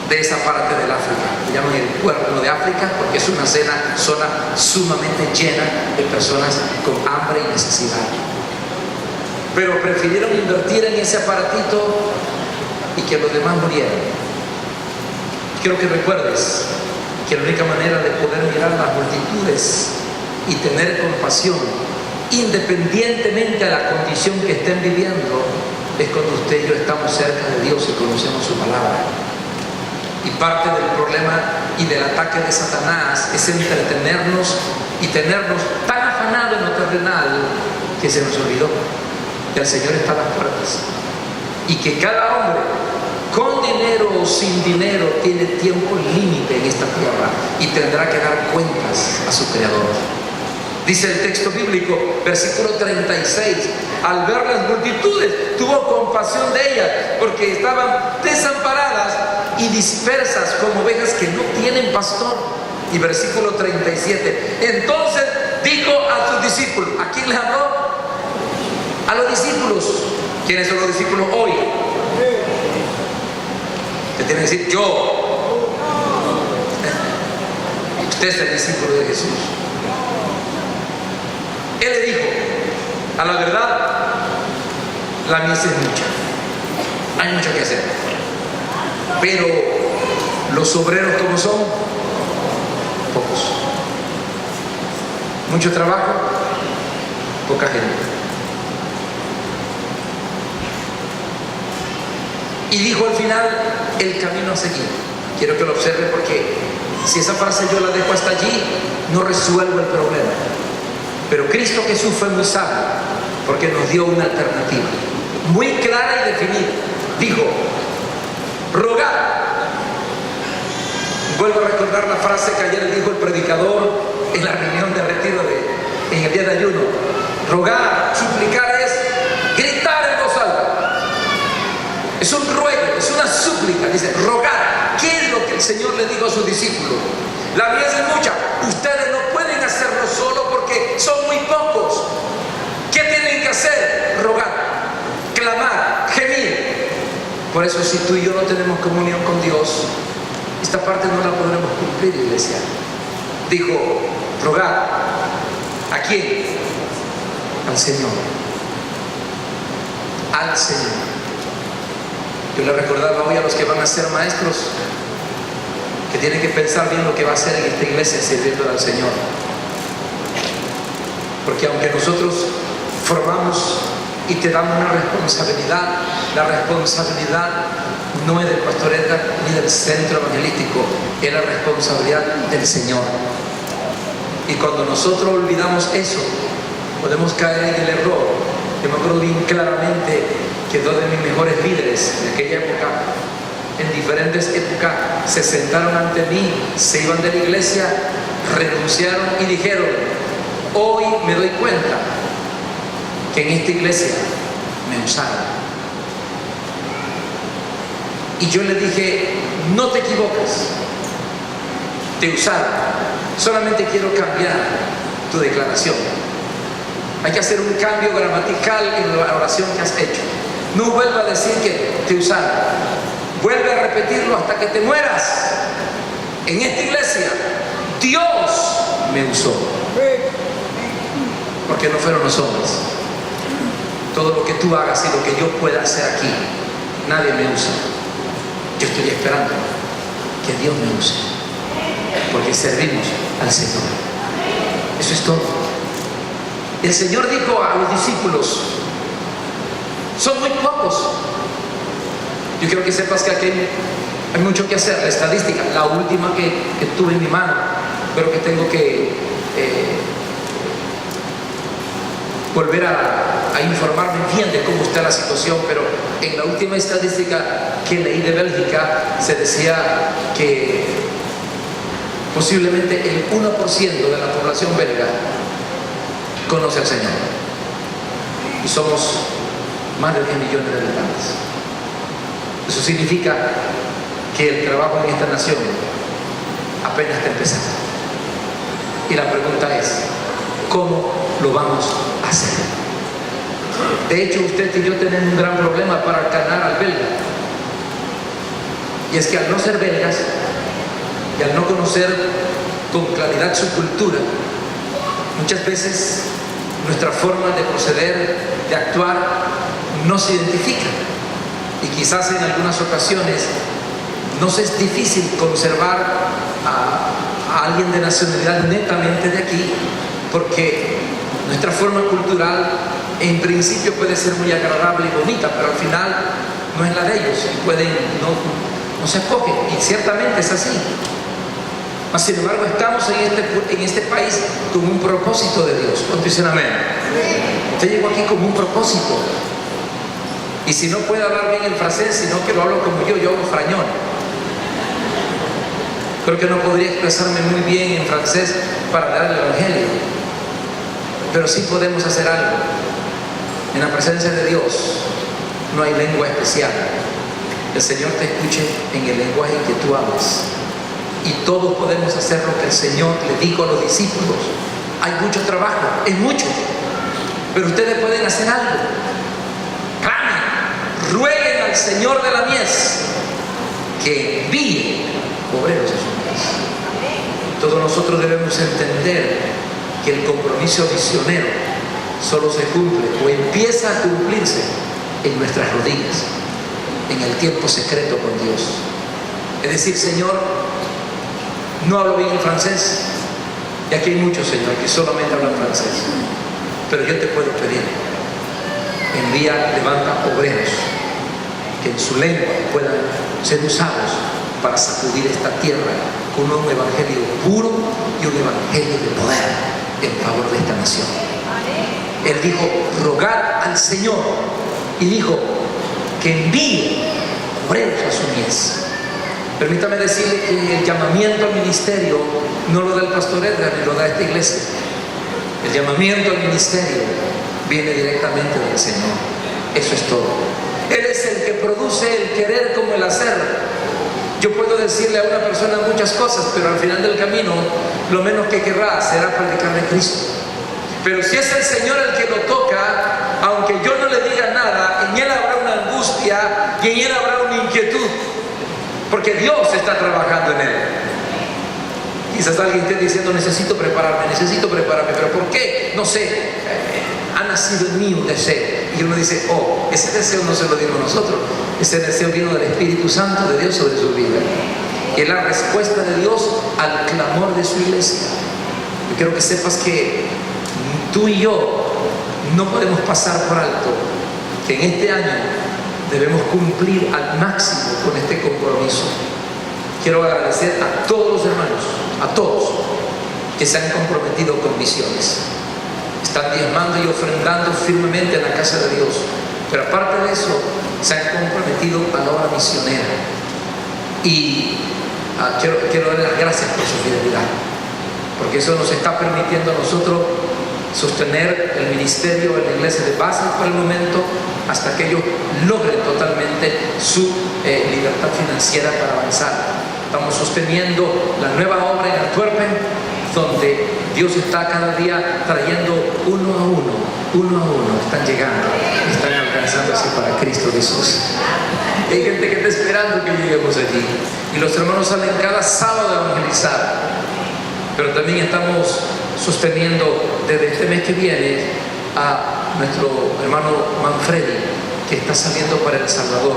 de esa parte del África. Le llaman el cuerno de África porque es una zona sumamente llena de personas con hambre y necesidad. Pero prefirieron invertir en ese aparatito y que los demás murieran. Quiero que recuerdes que la única manera de poder mirar las multitudes y tener compasión, independientemente de la condición que estén viviendo, es cuando usted y yo estamos cerca de Dios y conocemos su palabra. Y parte del problema y del ataque de Satanás es entretenernos y tenernos tan afanados en lo terrenal que se nos olvidó que el Señor está a las puertas y que cada hombre, con dinero o sin dinero, tiene tiempo límite en esta tierra y tendrá que dar cuentas a su Creador. Dice el texto bíblico, versículo 36, al ver las multitudes, tuvo compasión de ellas, porque estaban desamparadas y dispersas como ovejas que no tienen pastor. Y versículo 37, entonces dijo a sus discípulos, ¿a quién les habló? A los discípulos. ¿Quiénes son los discípulos hoy? ¿Qué tiene que decir? Yo. Usted es el discípulo de Jesús. Él le dijo, a la verdad, la mies es mucha, hay mucho que hacer, pero los obreros, ¿cómo son? Pocos. Mucho trabajo, poca gente. Y dijo al final el camino a seguir. Quiero que lo observe, porque si esa frase yo la dejo hasta allí, no resuelvo el problema. Pero Cristo Jesús fue muy sabio, porque nos dio una alternativa muy clara y definida. Dijo, rogad. Vuelvo a recordar la frase que ayer dijo el predicador en la reunión de retiro en el día de ayuno. Rogar, suplicar es gritar en voz alta. Es un ruego, es una súplica. Dice, rogar. ¿Qué es lo que el Señor le dijo a sus discípulos? La mies es mucha. Ustedes no pueden hacerlo solo porque son muy pocos. ¿Qué tienen que hacer? Rogar, clamar, gemir. Por eso, si tú y yo no tenemos comunión con Dios, esta parte no la podremos cumplir, iglesia. Dijo, rogar. ¿A quién? Al Señor. Al Señor. Yo le recordaba hoy a los que van a ser maestros que tienen que pensar bien lo que va a hacer en esta iglesia sirviendo al Señor. Porque aunque nosotros formamos y te damos una responsabilidad, la responsabilidad no es del pastor Edgar ni del centro evangelístico, es la responsabilidad del Señor. Y cuando nosotros olvidamos eso, podemos caer en el error. Yo me acuerdo bien claramente que dos de mis mejores líderes de aquella época, en diferentes épocas, se sentaron ante mí, se iban de la iglesia, renunciaron y dijeron, hoy me doy cuenta que en esta iglesia me usaron. Y yo le dije, no te equivocas, te usaron, solamente quiero cambiar tu declaración. Hay que hacer un cambio gramatical en la oración que has hecho. No vuelva a decir que te usaron. Vuelve a repetirlo hasta que te mueras. En esta iglesia, Dios me usó. Porque no fueron los hombres. Todo lo que tú hagas y lo que yo pueda hacer aquí, nadie me usa. Yo estoy esperando que Dios me use. Porque servimos al Señor. Eso es todo. El Señor dijo a los discípulos, son muy pocos. Yo quiero que sepas que aquí hay mucho que hacer. La estadística, la última que tuve en mi mano, pero que tengo que volver a informarme bien de cómo está la situación, pero en la última estadística que leí de Bélgica se decía que posiblemente el 1% de la población belga conoce al Señor, y somos más de 10 millones de habitantes. Eso significa que el trabajo en esta nación apenas está empezando, y la pregunta es, ¿cómo lo vamos a hacer? De hecho, usted y yo tenemos un gran problema para ganar al belga, y es que al no ser belgas y al no conocer con claridad su cultura, muchas veces nuestra forma de proceder, de actuar, no se identifica. Y quizás en algunas ocasiones nos es difícil conservar a alguien de nacionalidad netamente de aquí, porque nuestra forma cultural en principio puede ser muy agradable y bonita, pero al final no es la de ellos y no se acogen, y ciertamente es así. Mas sin embargo estamos en este país con un propósito de Dios. ¿Cuántos dicen amén? Usted llegó aquí con un propósito. Y si no puede hablar bien el francés, sino que lo hablo como yo hablo frañón. Creo que no podría expresarme muy bien en francés para dar el evangelio, pero sí podemos hacer algo. En la presencia de Dios no hay lengua especial. El Señor te escuche en el lenguaje que tú hablas, y todos podemos hacer lo que el Señor le dijo a los discípulos. Hay mucho trabajo, es mucho, pero ustedes pueden hacer algo. Clamen, rueguen al Señor de la mies que envíe obreros a su mies. Todos nosotros debemos entender que el compromiso misionero solo se cumple o empieza a cumplirse en nuestras rodillas, en el tiempo secreto con Dios. Es decir, Señor, no hablo bien el francés, y aquí hay muchos, Señor, que solamente hablan francés, pero yo te puedo pedir, levanta obreros que en su lengua puedan ser usados para sacudir esta tierra con un evangelio puro y un evangelio de poder en favor de esta nación. Él dijo, rogad al Señor, y dijo que envíe obreros a su mies. Permítame decirle que el llamamiento al ministerio no lo da el pastor Edgar ni lo da esta iglesia. El llamamiento al ministerio viene directamente del Señor. Eso es todo. Él es el que produce el querer como el hacer. Yo puedo decirle a una persona muchas cosas, pero al final del camino lo menos que querrá será predicar de Cristo. Pero si es el Señor el que lo toca, aunque yo no le diga nada, en él habrá una angustia y en él habrá una inquietud, porque Dios está trabajando en él. Quizás alguien esté diciendo, necesito prepararme, pero ¿por qué? No sé, ha nacido en mí un deseo. Y uno dice, oh, ese deseo no se lo dimos nosotros, ese deseo vino del Espíritu Santo de Dios sobre su vida. Y es la respuesta de Dios al clamor de su iglesia. Yo quiero que sepas que tú y yo no podemos pasar por alto que en este año debemos cumplir al máximo con este compromiso. Quiero agradecer a todos los hermanos, a todos, que se han comprometido con misiones. Están diezmando y ofrendando firmemente en la casa de Dios, pero aparte de eso, se han comprometido a la obra misionera. Y quiero darles las gracias por su fidelidad, porque eso nos está permitiendo a nosotros sostener el ministerio en la iglesia de Basel por el momento, hasta que ellos logren totalmente su libertad financiera para avanzar. Estamos sosteniendo la nueva obra en Antwerpen, donde Dios está cada día trayendo uno a uno, están llegando, están alcanzándose para Cristo Jesús. Hay gente que está esperando que lleguemos allí, y los hermanos salen cada sábado a evangelizar, pero también estamos sosteniendo desde este mes que viene a nuestro hermano Manfredi, que está saliendo para El Salvador,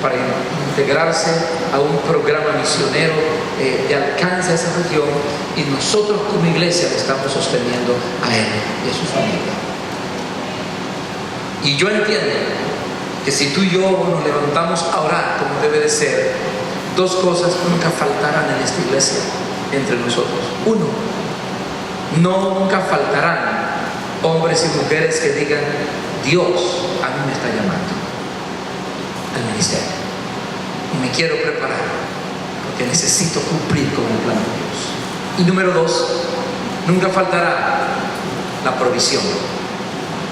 para integrarse a un programa misionero de alcance a esa región, y nosotros como iglesia le estamos sosteniendo a él y a su familia. Y yo entiendo que si tú y yo nos levantamos a orar como debe de ser, dos cosas nunca faltarán en esta iglesia entre nosotros. Uno, nunca faltarán hombres y mujeres que digan, Dios a mí me está llamando al ministerio y me quiero preparar porque necesito cumplir con el plan de Dios. Y número dos, nunca faltará la provisión.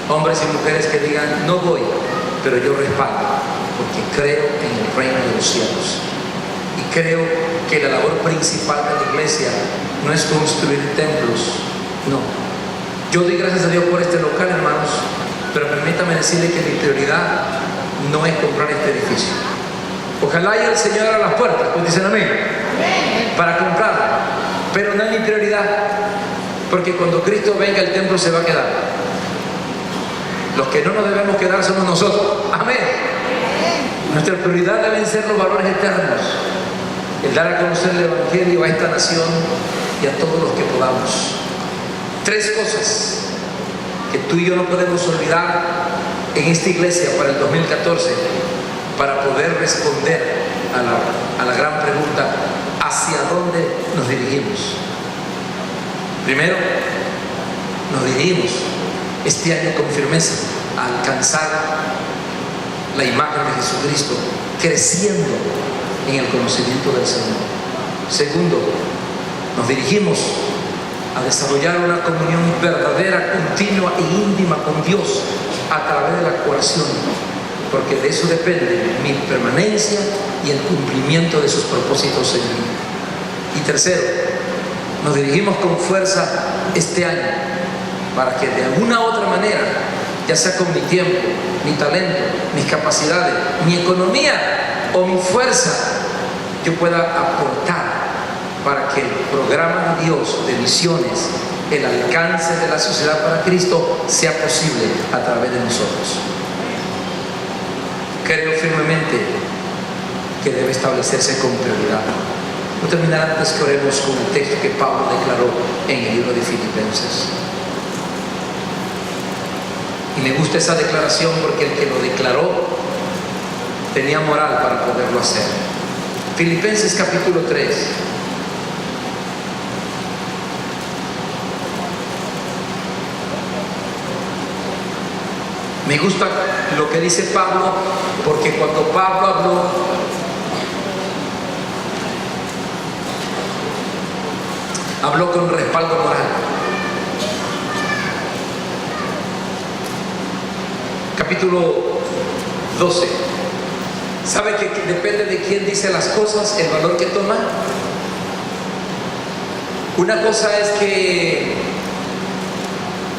Hombres y mujeres que digan, no voy, pero yo respaldo porque creo en el reino de los cielos y creo que la labor principal de la iglesia no es construir templos, no. Yo doy gracias a Dios por este local, hermanos, pero permítame decirle que mi prioridad no es comprar este edificio. Ojalá y el Señor abra las puertas, pues dicen amén, para comprarlo, pero no es mi prioridad, porque cuando Cristo venga el templo se va a quedar. Los que no nos debemos quedar somos nosotros, amén. Nuestra prioridad deben ser los valores eternos, el dar a conocer el Evangelio a esta nación y a todos los que podamos. 3 cosas que tú y yo no podemos olvidar en esta iglesia para el 2014, para poder responder a la gran pregunta: ¿hacia dónde nos dirigimos? Primero, nos dirigimos este año con firmeza a alcanzar la imagen de Jesucristo, creciendo en el conocimiento del Señor. Segundo, nos dirigimos a desarrollar una comunión verdadera, continua e íntima con Dios a través de la oración, porque de eso depende mi permanencia y el cumplimiento de sus propósitos en mí. Y tercero, nos dirigimos con fuerza este año para que de alguna u otra manera, ya sea con mi tiempo, mi talento, mis capacidades, mi economía o mi fuerza, yo pueda aportar para que el programa de Dios de misiones, el alcance de la sociedad para Cristo, sea posible a través de nosotros. Creo firmemente que debe establecerse con prioridad. Voy a terminar antes que oremos con el texto que Pablo declaró en el libro de Filipenses. Y me gusta esa declaración porque el que lo declaró tenía moral para poderlo hacer. Filipenses capítulo 3. Me gusta lo que dice Pablo, porque cuando Pablo habló con respaldo moral. Capítulo 12. ¿Sabe que depende de quién dice las cosas, el valor que toma? Una cosa es que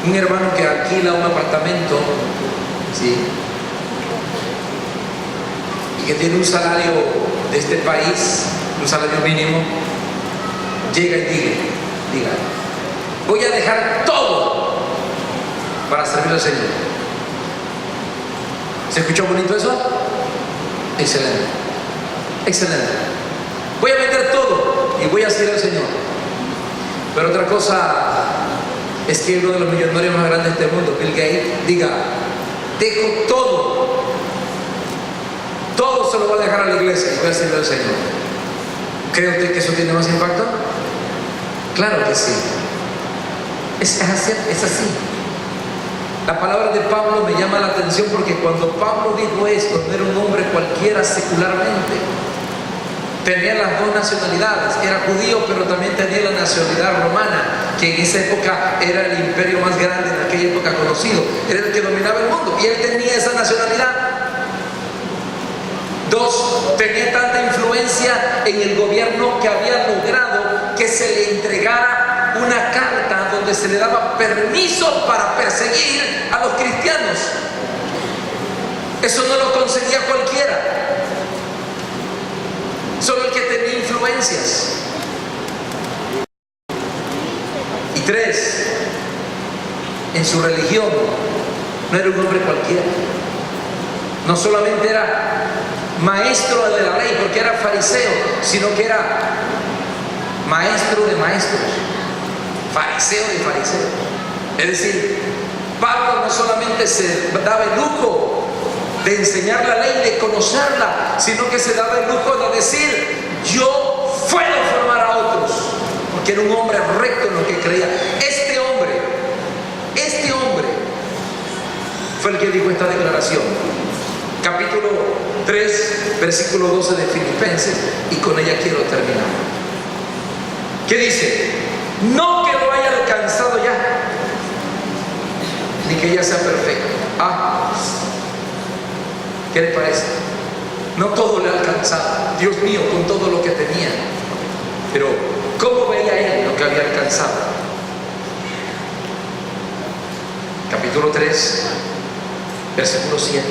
un hermano que alquila un apartamento, ¿sí?, y que tiene un salario de este país, un salario mínimo, llega y diga, voy a dejar todo para servir al Señor. ¿Se escuchó bonito eso? Excelente, excelente. Voy a vender todo y voy a servir al Señor. Pero otra cosa es que uno de los millonarios más grandes de este mundo, Bill Gates, diga, dejo todo se lo voy a dejar a la iglesia y voy a servir al Señor. ¿Cree usted que eso tiene más impacto? Claro que sí. Es así. La palabra de Pablo me llama la atención porque cuando Pablo dijo esto, no era un hombre cualquiera secularmente. Tenía las 2 nacionalidades, era judío, pero también tenía la nacionalidad romana, que en esa época era el imperio más grande en aquella época conocido, era el que dominaba el mundo, y él tenía esa nacionalidad. 2, tenía tanta influencia en el gobierno que había logrado que se le entregara una carta donde se le daba permiso para perseguir a los cristianos. Eso no lo conseguía cualquiera, solo el que tenía influencias. Y 3, en su religión no era un hombre cualquiera. No solamente era maestro de la ley porque era fariseo, sino que era maestro de maestros, fariseo de fariseos. Es decir, Pablo no solamente se daba el lujo de enseñar la ley, de conocerla, sino que se daba el lujo de decir, yo puedo formar a otros, porque era un hombre recto en lo que creía. Este hombre fue el que dijo esta declaración. Capítulo 3, versículo 12 de Filipenses, y con ella quiero terminar. ¿Qué dice? No que lo haya alcanzado ya, ni que ya sea perfecto. ¿Qué le parece? No todo le ha alcanzado, Dios mío, con todo lo que tenía. Pero ¿cómo veía él lo que había alcanzado? Capítulo 3, versículo 7.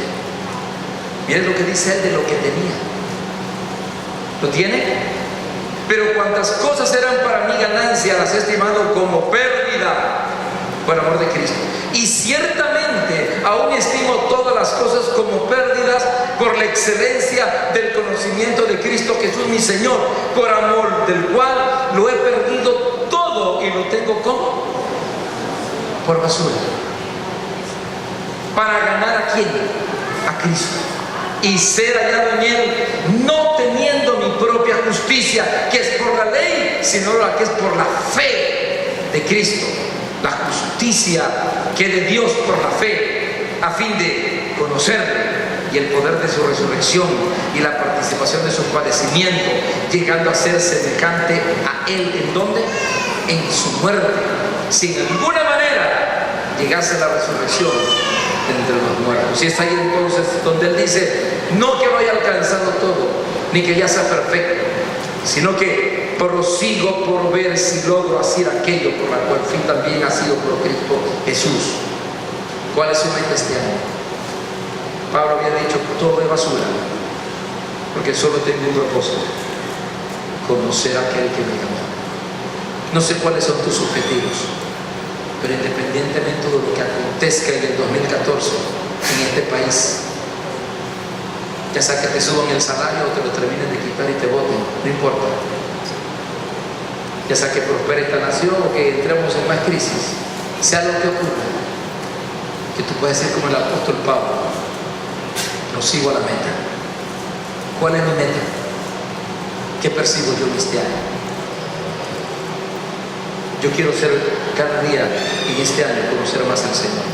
Miren lo que dice él de lo que tenía. ¿Lo tiene? Pero cuantas cosas eran para mí ganancia, las he estimado como pérdida por amor de Cristo. Y ciertamente aún estimo todas las cosas como pérdidas por la excelencia del conocimiento de Cristo Jesús mi Señor, por amor del cual lo he perdido todo y lo tengo como por basura, para ganar ¿a quién? A Cristo, y ser hallado en Él, no teniendo mi propia justicia, que es por la ley, sino la que es por la fe de Cristo, la justicia que de Dios por la fe, a fin de conocerle y el poder de su resurrección y la participación de su padecimiento, llegando a ser semejante a Él. ¿En dónde? En su muerte, si en alguna manera llegase la resurrección entre los muertos. Y es ahí entonces donde Él dice, no que no haya alcanzado todo, ni que ya sea perfecto, sino que prosigo por ver si logro hacer aquello por la cual fin también ha sido por Cristo Jesús. ¿Cuál es su meta este año? Pablo había dicho, todo es basura, porque solo tengo un propósito: conocer a aquel que me llamó. No sé cuáles son tus objetivos, pero independientemente de lo que acontezca en el 2014 en este país, ya sea que te suban el salario o te lo terminen de quitar y te voten, no importa. Ya sea que prospere esta nación o que entremos en más crisis, sea lo que ocurra, que tú puedes ser como el apóstol Pablo: prosigo a la meta. ¿Cuál es mi meta? ¿Qué persigo yo en este año? Yo quiero ser cada día en este año, conocer más al Señor.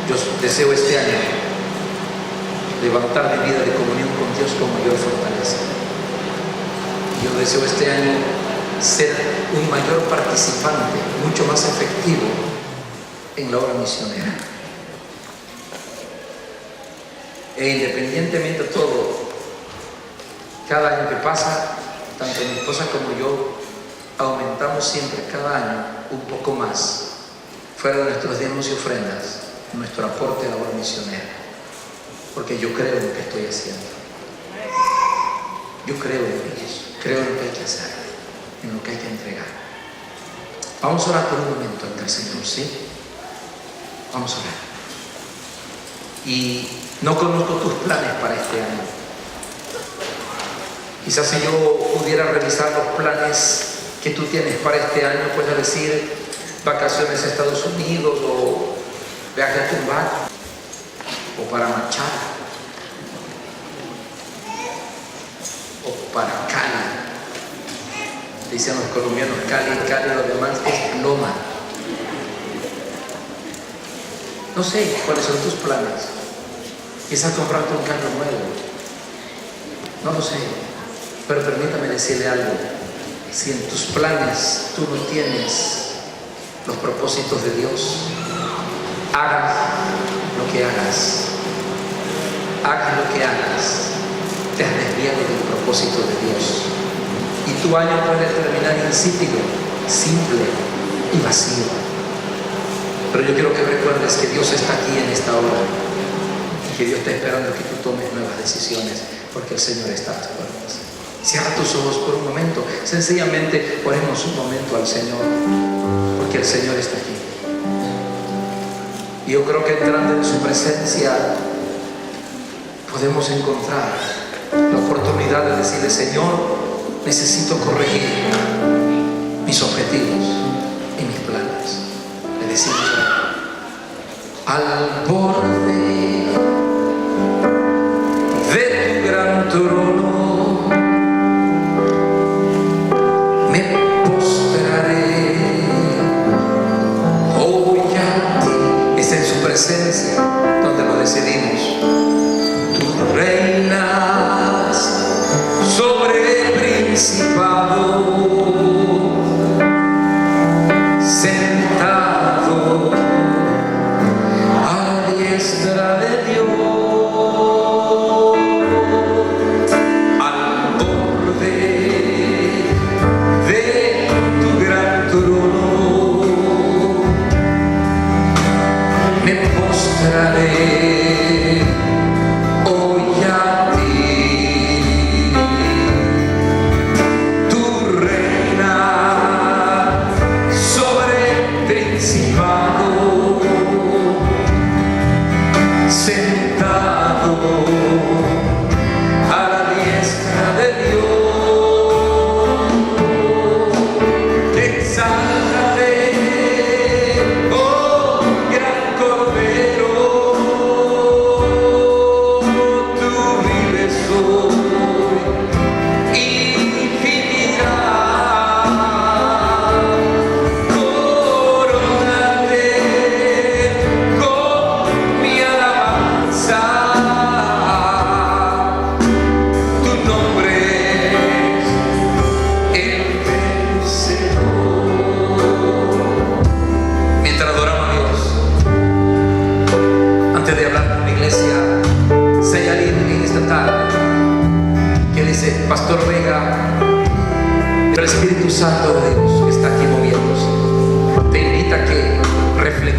Yo deseo este año levantar mi vida de comunión con Dios con mayor fortaleza. Yo deseo este año ser un mayor participante, mucho más efectivo en la obra misionera. E independientemente de todo, cada año que pasa, tanto mi esposa como yo aumentamos siempre cada año un poco más, fuera de nuestros diezmos y ofrendas, nuestro aporte a la obra misionera, porque yo creo en lo que estoy haciendo. Yo creo en eso, creo en lo que hay que hacer, en lo que hay que entregar. Vamos a orar por un momento ante el Señor, ¿sí? Vamos a orar. Y no conozco tus planes para este año. Quizás si yo pudiera revisar los planes que tú tienes para este año, puedes decir vacaciones a Estados Unidos, o viaje a Tumbal, o para Machado, o para Cali. Dicen los colombianos Cali, Cali, lo demás es Loma. No sé cuáles son tus planes. Quizás comprarte un carro nuevo, no lo sé, pero permítame decirle algo: si en tus planes tú no tienes los propósitos de Dios, hagas lo que hagas, te has desviado del propósito de Dios, y tu año puede terminar insípido, simple y vacío. Pero yo quiero que recuerdes que Dios está aquí en esta hora, y que Dios está esperando que tú tomes nuevas decisiones, porque el Señor está a tus puertas. Cierra tus ojos por un momento, sencillamente oremos un momento al Señor, porque el Señor está aquí. Y yo creo que entrando en su presencia podemos encontrar la oportunidad de decirle: Señor, necesito corregir mis objetivos y mis planes. Le decimos al borde de tu gran trono presencia, donde lo decidimos. Tú reinas sobre el principado, sentado a la diestra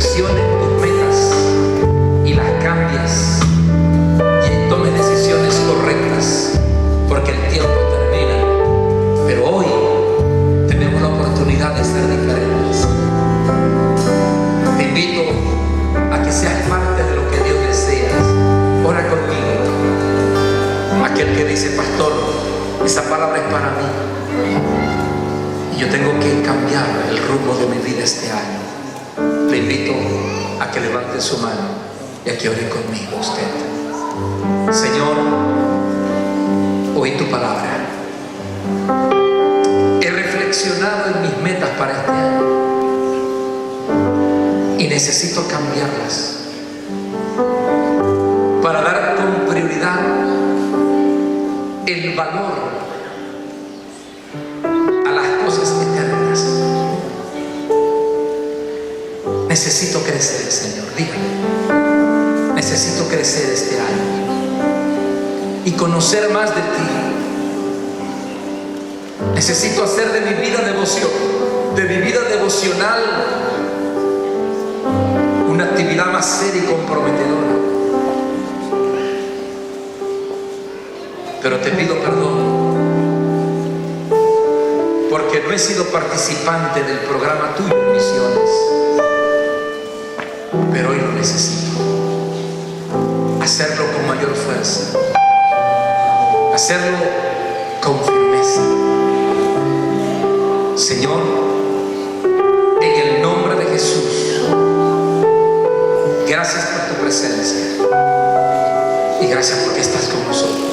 reflexiones tus metas y las cambies y tomes decisiones correctas, porque el tiempo termina. Pero hoy tenemos la oportunidad de ser diferentes. Te invito a que seas parte de lo que Dios desea. Ora conmigo. Aquel que dice: pastor, esa palabra es para mí y yo tengo que cambiar el rumbo de mi vida este año. Le invito a que levante su mano y a que ore conmigo usted. Señor, oí tu palabra. He reflexionado en mis metas para este año y necesito cambiarlas para dar con prioridad el valor a las cosas eternas. Necesito crecer, Señor. Dígame: necesito crecer este año y conocer más de ti. Necesito hacer de mi vida devocional una actividad más seria y comprometedora. Pero te pido perdón porque no he sido participante del programa tuyo en misiones, pero hoy lo necesito. Hacerlo con mayor fuerza, hacerlo con firmeza. Señor, en el nombre de Jesús, gracias por tu presencia y gracias porque estás con nosotros.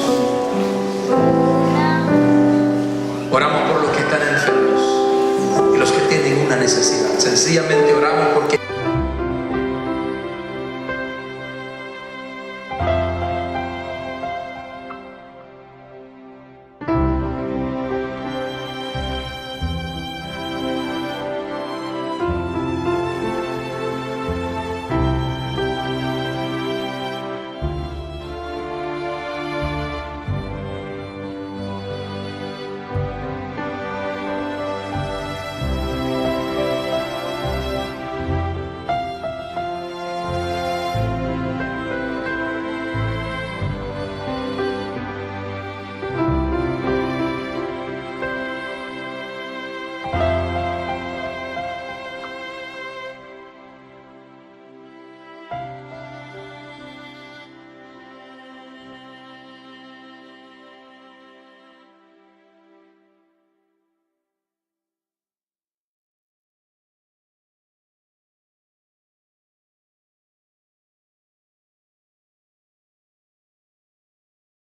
Oramos por los que están enfermos y los que tienen una necesidad. Sencillamente oramos porque